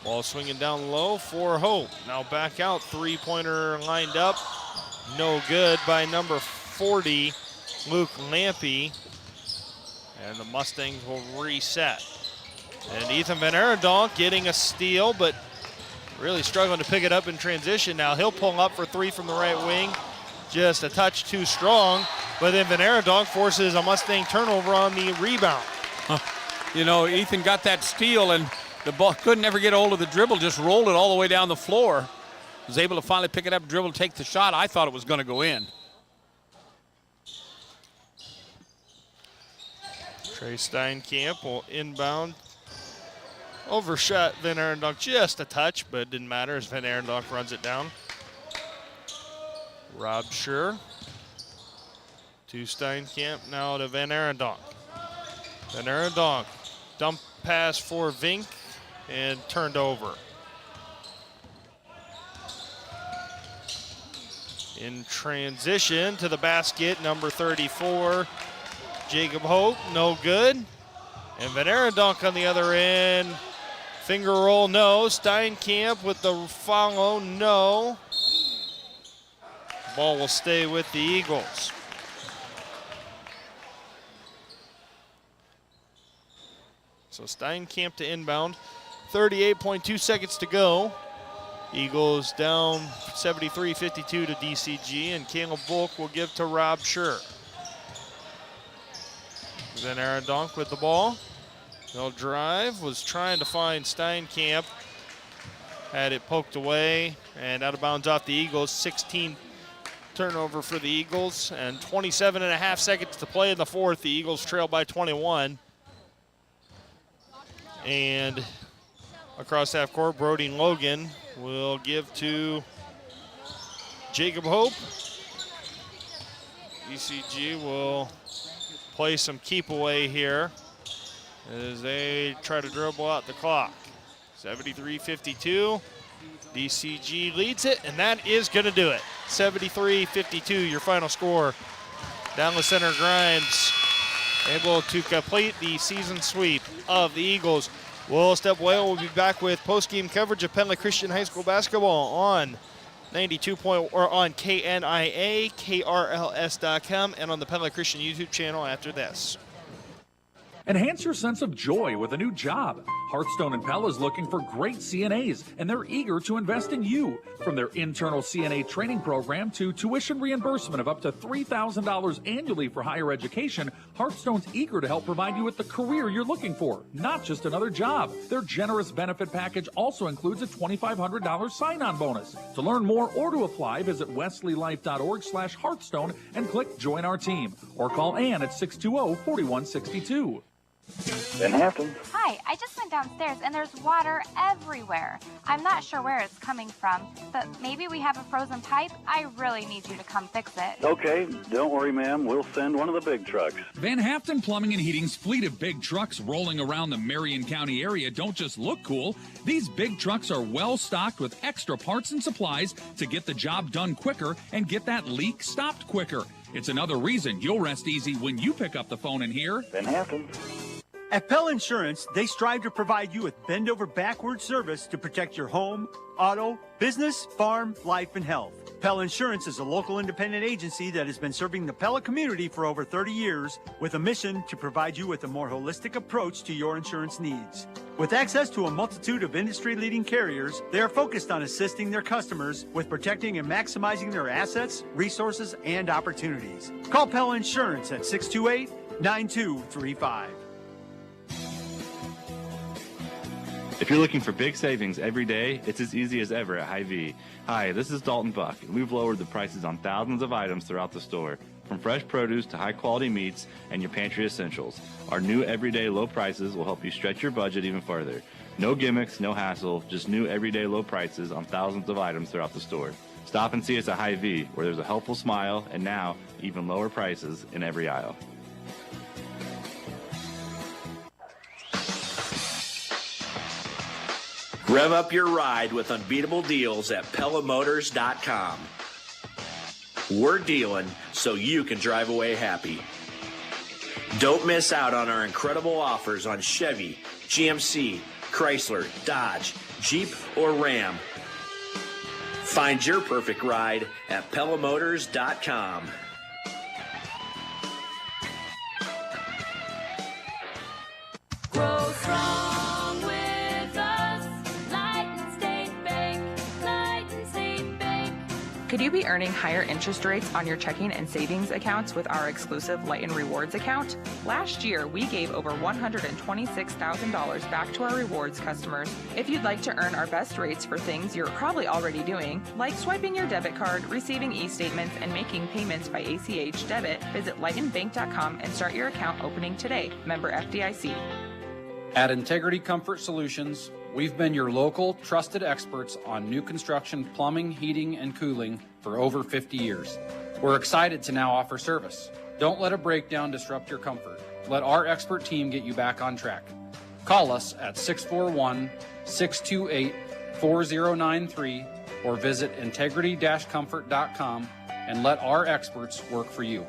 Ball swinging down low for Hope. Now back out, three-pointer lined up. No good by number 40, Luke Lampy. And the Mustangs will reset. And Ethan Van Arendonk getting a steal, but really struggling to pick it up in transition. Now he'll pull up for three from the right wing. Just a touch too strong, but then Van Arendonk forces a Mustang turnover on the rebound. You know, Ethan got that steal and the ball couldn't ever get a hold of the dribble, just rolled it all the way down the floor. Was able to finally pick it up, dribble, take the shot. I thought it was going to go in. Trey Steinkamp will inbound. Overshot Van Arendonk just a touch, but it didn't matter as Van Arendonk runs it down. Rob Schur to Steinkamp, now to Van Arendonk. Van Arendonk, dump pass for Vink and turned over. In transition to the basket, number 34, Jacob Hope, no good. And Van Arendonk on the other end. Finger roll, no. Steinkamp with the follow, no. Ball will stay with the Eagles. So Steinkamp to inbound. 38.2 seconds to go. Eagles down 73-52 to DCG, and Caleb Volk will give to Rob Scher. Then Aaron Donk with the ball. They'll drive, was trying to find Steinkamp. Had it poked away and out of bounds off the Eagles. 16 turnover for the Eagles, and 27.5 seconds to play in the fourth. The Eagles trail by 21. And across half court, Brody Logan will give to Jacob Hope. DCG will play some keep away here as they try to dribble out the clock. 73-52. DCG leads it, and that is going to do it. 73-52, your final score. Down the center, Grimes able to complete the season sweep of the Eagles. We'll step away. We'll be back with post-game coverage of Pella Christian High School basketball on 92 or on KNIA, KRLS.com, and on the Pella Christian YouTube channel after this. Enhance your sense of joy with a new job. Hearthstone and Pella is looking for great CNAs, and they're eager to invest in you. From their internal CNA training program to tuition reimbursement of up to $3,000 annually for higher education, Hearthstone's eager to help provide you with the career you're looking for, not just another job. Their generous benefit package also includes a $2,500 sign-on bonus. To learn more or to apply, visit wesleylife.org/Hearthstone and click Join Our Team, or call Ann at 620-4162. Van Hampton. Hi, I just went downstairs and there's water everywhere. I'm not sure where it's coming from, but maybe we have a frozen pipe. I really need you to come fix it. Okay, don't worry, ma'am. We'll send one of the big trucks. Van Hampton Plumbing and Heating's fleet of big trucks rolling around the Marion County area don't just look cool. These big trucks are well stocked with extra parts and supplies to get the job done quicker and get that leak stopped quicker. It's another reason you'll rest easy when you pick up the phone and hear Van Hampton. At Pella Insurance, they strive to provide you with bend-over-backward service to protect your home, auto, business, farm, life, and health. Pella Insurance is a local independent agency that has been serving the Pella community for over 30 years with a mission to provide you with a more holistic approach to your insurance needs. With access to a multitude of industry-leading carriers, they are focused on assisting their customers with protecting and maximizing their assets, resources, and opportunities. Call Pella Insurance at 628-9235. If you're looking for big savings every day, it's as easy as ever at Hy-Vee. Hi, this is Dalton Buck, and we've lowered the prices on thousands of items throughout the store, from fresh produce to high-quality meats and your pantry essentials. Our new everyday low prices will help you stretch your budget even further. No gimmicks, no hassle, just new everyday low prices on thousands of items throughout the store. Stop and see us at Hy-Vee, where there's a helpful smile and now even lower prices in every aisle. Rev up your ride with unbeatable deals at PellaMotors.com. We're dealing so you can drive away happy. Don't miss out on our incredible offers on Chevy, GMC, Chrysler, Dodge, Jeep, or Ram. Find your perfect ride at PellaMotors.com. Grow strong with us. Light and State Bank. Could you be earning higher interest rates on your checking and savings accounts with our exclusive Light and Rewards account? Last year, we gave over $126,000 back to our rewards customers. If you'd like to earn our best rates for things you're probably already doing, like swiping your debit card, receiving e-statements, and making payments by ACH debit, visit lightandbank.com and start your account opening today. Member FDIC. At Integrity Comfort Solutions, we've been your local, trusted experts on new construction, plumbing, heating, and cooling for over 50 years. We're excited to now offer service. Don't let a breakdown disrupt your comfort. Let our expert team get you back on track. Call us at 641-628-4093 or visit integrity-comfort.com and let our experts work for you.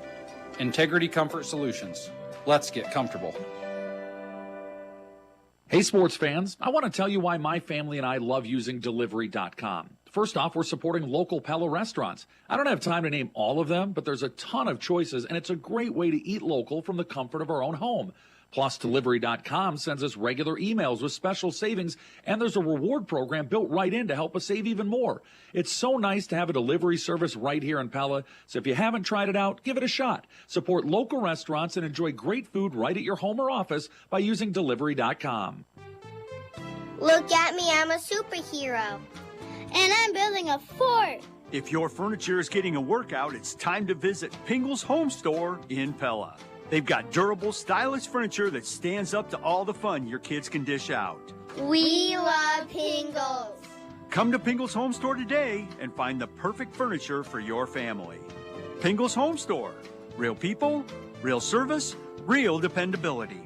Integrity Comfort Solutions. Let's get comfortable. Hey, sports fans, I want to tell you why my family and I love using Delivery.com. First off, we're supporting local Pella restaurants. I don't have time to name all of them, but there's a ton of choices, and it's a great way to eat local from the comfort of our own home. Plus, Delivery.com sends us regular emails with special savings, and there's a reward program built right in to help us save even more. It's so nice to have a delivery service right here in Pella, so if you haven't tried it out, give it a shot. Support local restaurants and enjoy great food right at your home or office by using Delivery.com. Look at me, I'm a superhero. And I'm building a fort. If your furniture is getting a workout, it's time to visit Pingle's Home Store in Pella. They've got durable, stylish furniture that stands up to all the fun your kids can dish out. We love Pingles. Come to Pingle's Home Store today and find the perfect furniture for your family. Pingle's Home Store. Real people, real service, real dependability.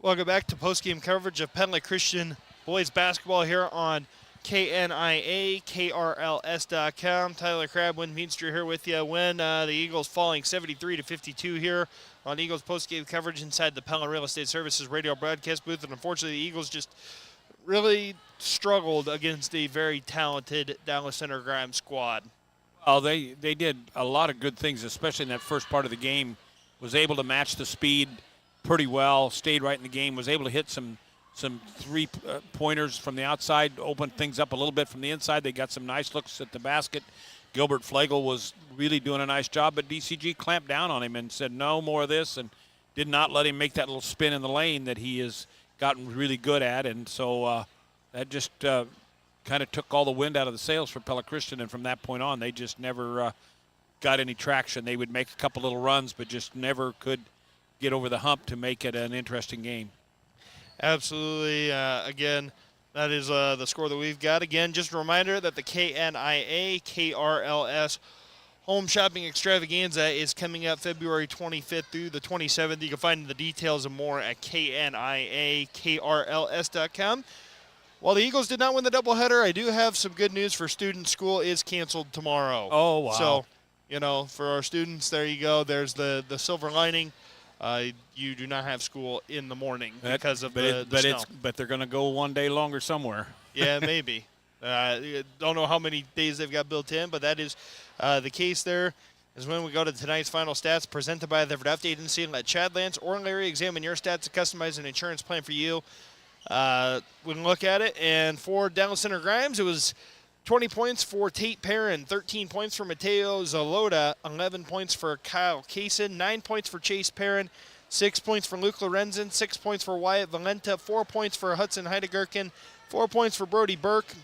Welcome back to postgame coverage of Pella Christian boys basketball here on KNIA, KRLS.com. Tyler Crabb, Wynn Meenstra here with you. When the Eagles falling 73-52 here on Eagles postgame coverage inside the Pella Real Estate Services radio broadcast booth. And unfortunately, the Eagles just really struggled against a very talented Dallas Center Grimes squad. Well, they did a lot of good things, especially in that first part of the game. Was able to match the speed pretty well, stayed right in the game, was able to hit some three-pointers from the outside, opened things up a little bit from the inside. They got some nice looks at the basket. Gilbert Flegel was really doing a nice job, but DCG clamped down on him and said no more of this and did not let him make that little spin in the lane that he has gotten really good at. And so that just kind of took all the wind out of the sails for Pella Christian, and from that point on, they just never got any traction. They would make a couple little runs, but just never could get over the hump to make it an interesting game. Absolutely. Again, that is the score that we've got. Again, just a reminder that the KNIA KRLS Home Shopping Extravaganza is coming up February 25th through the 27th. You can find the details and more at KNIAKRLS.com. While the Eagles did not win the doubleheader, I do have some good news for students. School is canceled tomorrow. Oh, wow. So, for our students, there you go. There's the silver lining. You do not have school in the morning because of the snow. But they're going to go one day longer somewhere. Yeah, maybe. Don't know how many days they've got built in, but that is the case there. Is when we go to tonight's final stats presented by the Draft Agency, and let Chad Lance or Larry examine your stats to customize an insurance plan for you. We can look at it, and for Dallas Center Grimes, it was 20 points for Tate Perrin, 13 points for Mateo Zalota, 11 points for Kyle Kaysen, 9 points for Chase Perrin, 6 points for Luke Lorenzen, 6 points for Wyatt Valenta, 4 points for Hudson Heideggerken, 4 points for Brody Burke.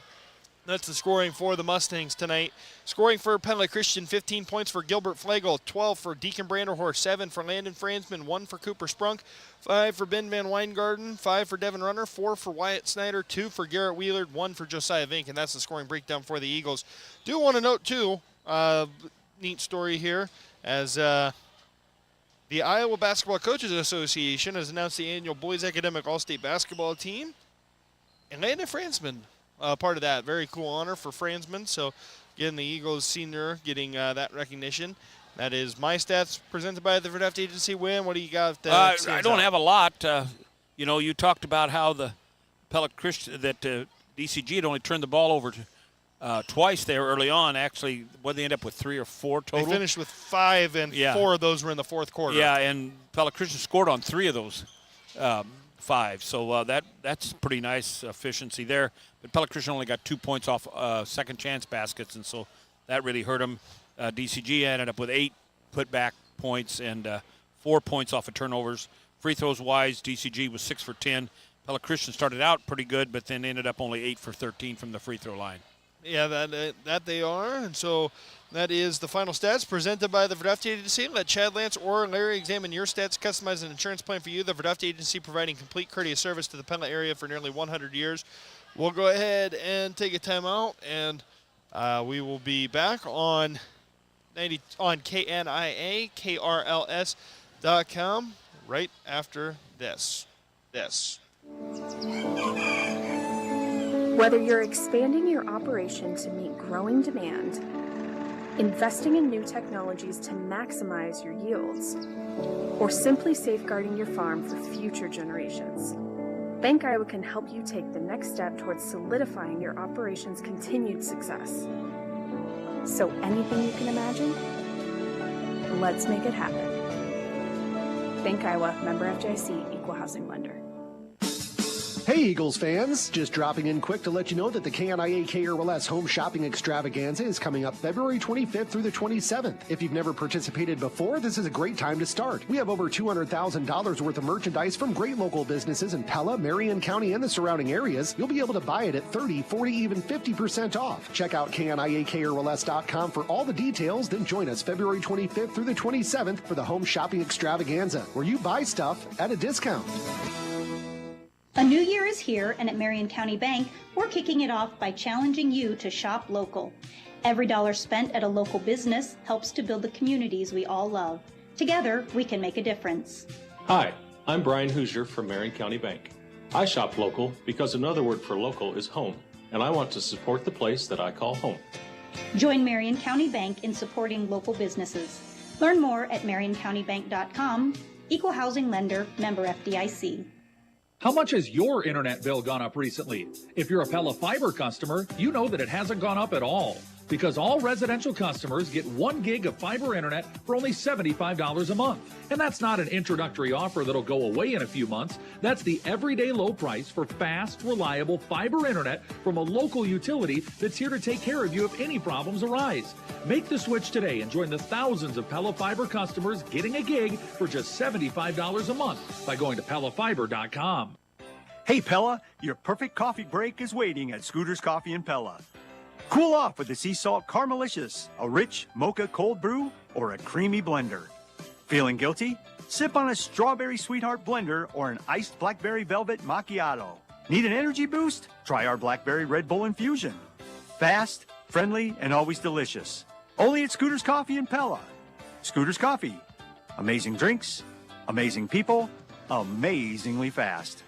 That's the scoring for the Mustangs tonight. Scoring for Pella Christian, 15 points for Gilbert Flegel, 12 for Deacon Branderhorst, 7 for Landon Franzman, 1 for Cooper Sprunk, 5 for Ben Van Weingarten, 5 for Devin Runner, 4 for Wyatt Snyder, 2 for Garrett Wheeler, 1 for Josiah Vink, and that's the scoring breakdown for the Eagles. Do want to note, too, neat story here, as the Iowa Basketball Coaches Association has announced the annual Boys Academic All-State Basketball Team, and Landon Franzman, part of that. Very cool honor for Franzman. So, again, the Eagles senior getting that recognition. That is my stats presented by the Draft Agency. Win. What do you got? I don't have a lot. You talked about how the Pella Christian, that DCG had only turned the ball over twice there early on. Actually, what they end up with 3 or 4 total? They finished with 5, and 4 of those were in the fourth quarter. Yeah, and Pella Christian scored on 3 of those 5. So that's pretty nice efficiency there. But Pella Christian only got 2 points off second chance baskets, and so that really hurt him. DCG ended up with 8 putback points and 4 points off of turnovers. Free throws wise, DCG was 6 for 10. Pella Christian started out pretty good, but then ended up only 8 for 13 from the free throw line. Yeah, that they are. And so that is the final stats presented by the Draft Agency. Let Chad Lance or Larry examine your stats, customize an insurance plan for you. The Draft Agency providing complete courteous service to the Pella area for nearly 100 years. We'll go ahead and take a timeout, and we will be back on KNIA, KRLS.com right after this. Whether you're expanding your operation to meet growing demand, investing in new technologies to maximize your yields, or simply safeguarding your farm for future generations, Bank Iowa can help you take the next step towards solidifying your operation's continued success. So anything you can imagine, Let's make it happen. Bank Iowa, member FDIC, equal housing lender. Hey Eagles fans, just dropping in quick to let you know that the KNIA KRLS Home Shopping Extravaganza is coming up February 25th through the 27th. If you've never participated before, this is a great time to start. We have over $200,000 worth of merchandise from great local businesses in Pella, Marion County, and the surrounding areas. You'll be able to buy it at 30, 40, even 50% off. Check out KNIAKRLS.com for all the details, then join us February 25th through the 27th for the Home Shopping Extravaganza, where you buy stuff at a discount. A new year is here, and at Marion County Bank, we're kicking it off by challenging you to shop local. Every dollar spent at a local business helps to build the communities we all love. Together, we can make a difference. Hi, I'm Brian Hoosier from Marion County Bank. I shop local because another word for local is home, and I want to support the place that I call home. Join Marion County Bank in supporting local businesses. Learn more at marioncountybank.com. Equal housing lender, member FDIC. How much has your internet bill gone up recently? If you're a Pella Fiber customer, you know that it hasn't gone up at all, because all residential customers get 1 gig of fiber internet for only $75 a month. And that's not an introductory offer that'll go away in a few months. That's the everyday low price for fast, reliable fiber internet from a local utility that's here to take care of you if any problems arise. Make the switch today and join the thousands of Pella Fiber customers getting a gig for just $75 a month by going to PellaFiber.com. Hey Pella, your perfect coffee break is waiting at Scooter's Coffee in Pella. Cool off with the sea salt Caramelicious, a rich mocha cold brew, or a creamy blender. Feeling guilty? Sip on a strawberry sweetheart blender or an iced blackberry velvet macchiato. Need an energy boost? Try our blackberry Red Bull infusion. Fast, friendly, and always delicious. Only at Scooter's Coffee in Pella. Scooter's Coffee. Amazing drinks, amazing people, amazingly fast.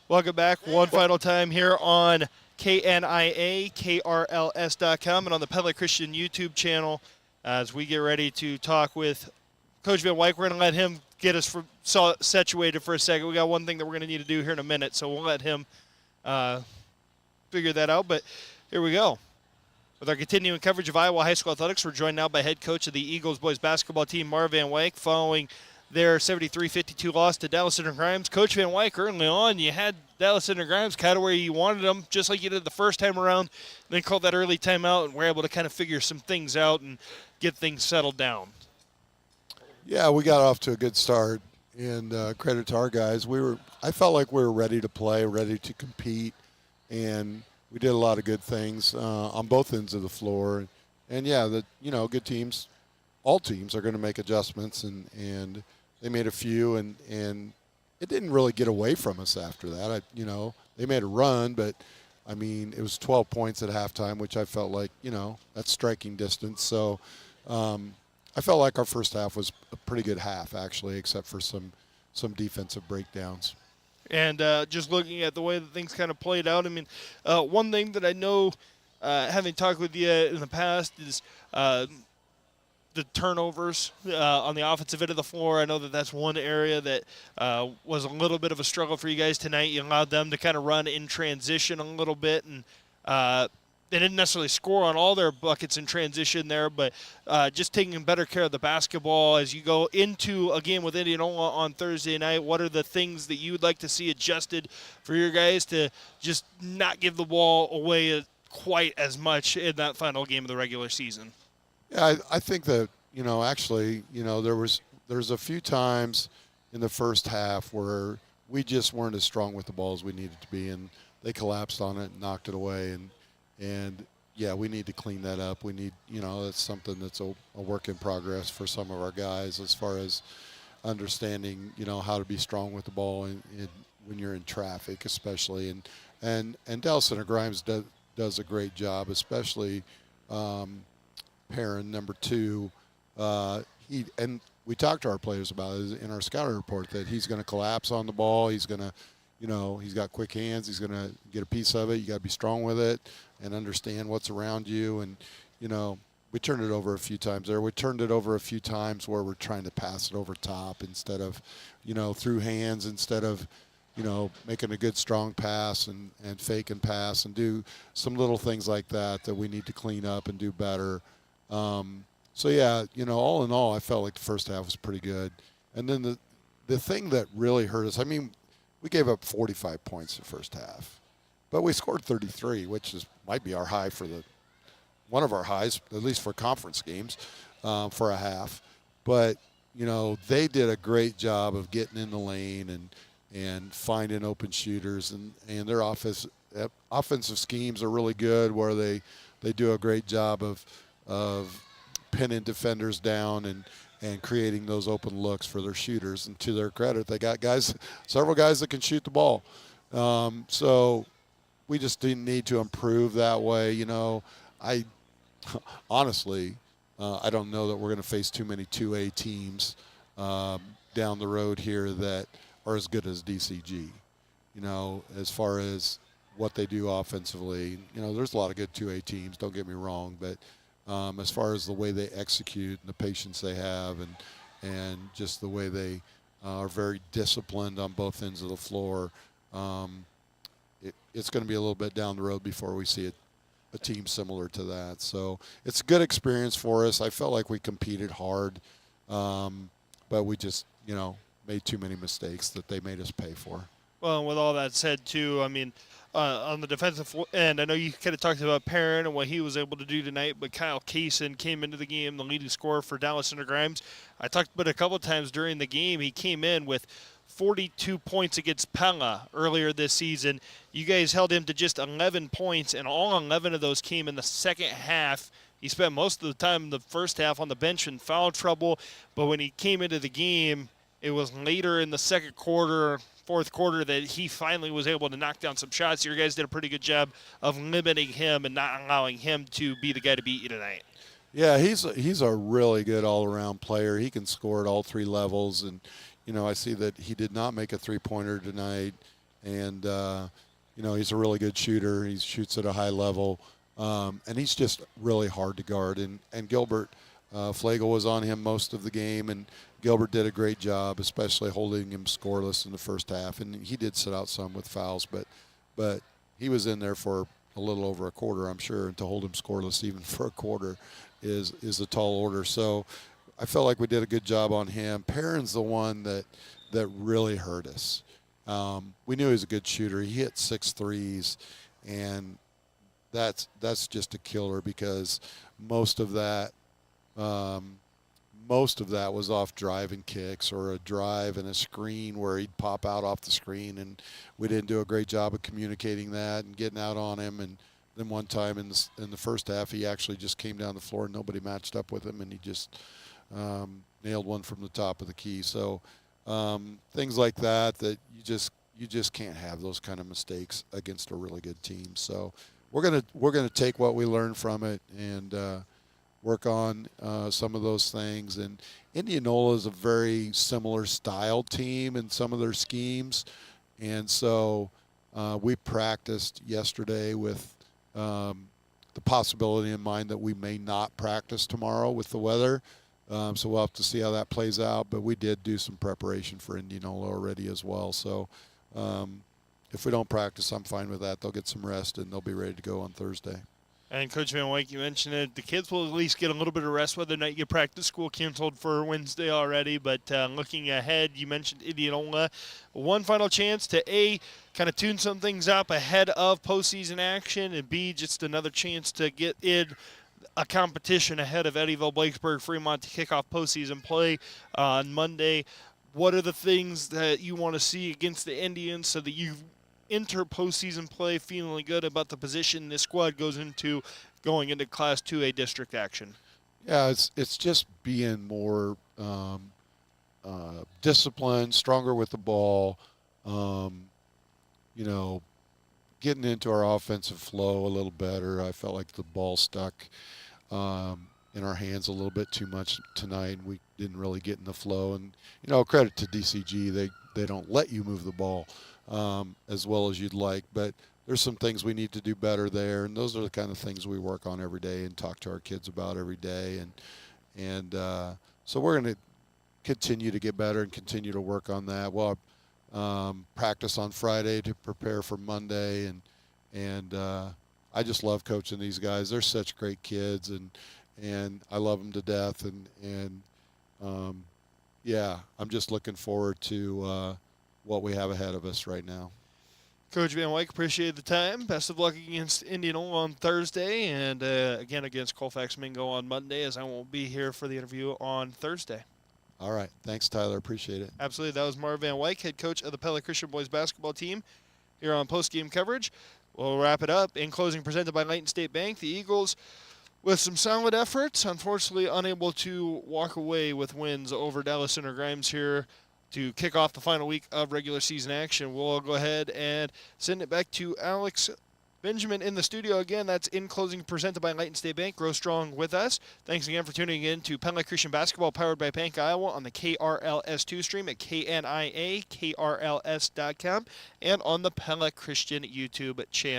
Welcome back one final time here on KNIA, KRLS.com, and on the Pella Christian YouTube channel as we get ready to talk with Coach Van Wyk. We're going to let him get us situated for a second. We got one thing that we're going to need to do here in a minute, so we'll let him figure that out. But here we go. With our continuing coverage of Iowa High School athletics, we're joined now by head coach of the Eagles boys basketball team, Marv Van Wyk, following their 73-52 loss to Dallas Center Grimes. Coach Van Wyk, early on, you had Dallas Center Grimes kind of where you wanted them, just like you did the first time around, then called that early timeout, and were able to kind of figure some things out and get things settled down. Yeah, we got off to a good start, and credit to our guys. I felt like we were ready to play, ready to compete, and we did a lot of good things on both ends of the floor. And yeah, good teams, all teams are going to make adjustments, and they made a few, and it didn't really get away from us after that. They made a run, but I mean, it was 12 points at halftime, which I felt like, that's striking distance. So I felt like our first half was a pretty good half, actually, except for some defensive breakdowns. And just looking at the way that things kind of played out, I mean, one thing that I know, having talked with you in the past, is the turnovers on the offensive end of the floor. I know that that's one area that was a little bit of a struggle for you guys tonight. You allowed them to kind of run in transition a little bit, and they didn't necessarily score on all their buckets in transition there, but just taking better care of the basketball as you go into a game with Indianola on Thursday night. What are the things that you would like to see adjusted for your guys to just not give the ball away quite as much in that final game of the regular season? Yeah, I think that, there's a few times in the first half where we just weren't as strong with the ball as we needed to be, and they collapsed on it and knocked it away. And yeah, we need to clean that up. We need, that's something that's a work in progress for some of our guys as far as understanding, how to be strong with the ball when you're in traffic, especially. And Dallas Center Grimes does a great job, especially Perrin, number 2. And we talked to our players about it in our scouting report that he's going to collapse on the ball. He's going to, he's got quick hands. He's going to get a piece of it. You got to be strong with it and understand what's around you. And, we turned it over a few times there. We turned it over a few times where we're trying to pass it over top instead of, through hands, instead of, making a good strong pass and fake and pass and do some little things like that we need to clean up and do better. So yeah, all in all, I felt like the first half was pretty good. And then the thing that really hurt us, I mean, we gave up 45 points the first half, but we scored 33, which might be our high one of our highs, at least for conference games, for a half. But they did a great job of getting in the lane and finding open shooters, and their offensive schemes are really good, where they do a great job of pinning defenders down and creating those open looks for their shooters. And to their credit, they got several guys that can shoot the ball. So we just didn't need to improve that way. I honestly, I don't know that we're going to face too many 2A teams down the road here that are as good as DCG. As far as what they do offensively, there's a lot of good 2A teams, don't get me wrong, but as far as the way they execute and the patience they have and just the way they are very disciplined on both ends of the floor, it's going to be a little bit down the road before we see a team similar to that. So it's a good experience for us. I felt like we competed hard, but we just, made too many mistakes that they made us pay for. Well, and with all that said, too, I mean, on the defensive end, I know you kind of talked about Perrin and what he was able to do tonight, but Kyle Kaysen came into the game, the leading scorer for Dallas Center Grimes. I talked about it a couple of times during the game. He came in with 42 points against Pella earlier this season. You guys held him to just 11 points, and all 11 of those came in the second half. He spent most of the time in the first half on the bench in foul trouble, but when he came into the game, it was later in the second quarter, fourth quarter, that he finally was able to knock down some shots. Your guys did a pretty good job of limiting him and not allowing him to be the guy to beat you tonight. Yeah, he's a really good all-around player. He can score at all three levels, and I see that he did not make a three-pointer tonight, and he's a really good shooter. He shoots at a high level, and he's just really hard to guard. And Gilbert Flagel was on him most of the game, and Gilbert did a great job, especially holding him scoreless in the first half. And he did sit out some with fouls, but he was in there for a little over a quarter, I'm sure, and to hold him scoreless even for a quarter is a tall order. So I felt like we did a good job on him. Perrin's the one that really hurt us. We knew he was a good shooter. He hit 6 threes, and that's just a killer because most of that was off driving kicks or a drive and a screen where he'd pop out off the screen, and we didn't do a great job of communicating that and getting out on him. And then one time in the first half, he actually just came down the floor and nobody matched up with him, and he just nailed one from the top of the key. So things like that you just can't have those kind of mistakes against a really good team. So we're gonna take what we learned from it and work on some of those things. And Indianola is a very similar style team in some of their schemes, and so we practiced yesterday with the possibility in mind that we may not practice tomorrow with the weather. So we'll have to see how that plays out. But we did do some preparation for Indianola already as well. So if we don't practice, I'm fine with that. They'll get some rest, and they'll be ready to go on Thursday. And Coach Van Wyk, you mentioned it. The kids will at least get a little bit of rest whether or not you get practice. School canceled for Wednesday already. But looking ahead, you mentioned Indianola. One final chance to, A, kind of tune some things up ahead of postseason action, and B, just another chance to get in a competition ahead of Eddyville, Blacksburg, Fremont to kick off postseason play on Monday. What are the things that you want to see against the Indians so that you enter postseason play feeling good about the position this squad goes into going into Class 2A district action? Yeah, it's just being more disciplined, stronger with the ball, getting into our offensive flow a little better. I felt like the ball stuck in our hands a little bit too much tonight, and we didn't really get in the flow. And, credit to DCG, they don't let you move the ball as well as you'd like, but there's some things we need to do better there, and those are the kind of things we work on every day and talk to our kids about every day. And so we're going to continue to get better and continue to work on that. Well, practice on Friday to prepare for Monday, and I just love coaching these guys. They're such great kids, and I love them to death, and yeah, I'm just looking forward to what we have ahead of us right now. Coach Van Wyk, appreciate the time. Best of luck against Indianola on Thursday, and again against Colfax Mingo on Monday, as I won't be here for the interview on Thursday. All right. Thanks, Tyler. Appreciate it. Absolutely. That was Marv Van Wyk, head coach of the Pella Christian boys basketball team, here on postgame coverage. We'll wrap it up. In closing, presented by Layton State Bank, the Eagles, with some solid efforts, unfortunately unable to walk away with wins over Dallas Center Grimes here to kick off the final week of regular season action. We'll go ahead and send it back to Alex Benjamin in the studio again. That's In Closing, presented by Layton State Bank. Grow strong with us. Thanks again for tuning in to Pella Christian Basketball, powered by Bank Iowa, on the KRLS2 stream at KNIA, KRLS.com, and on the Pella Christian YouTube channel.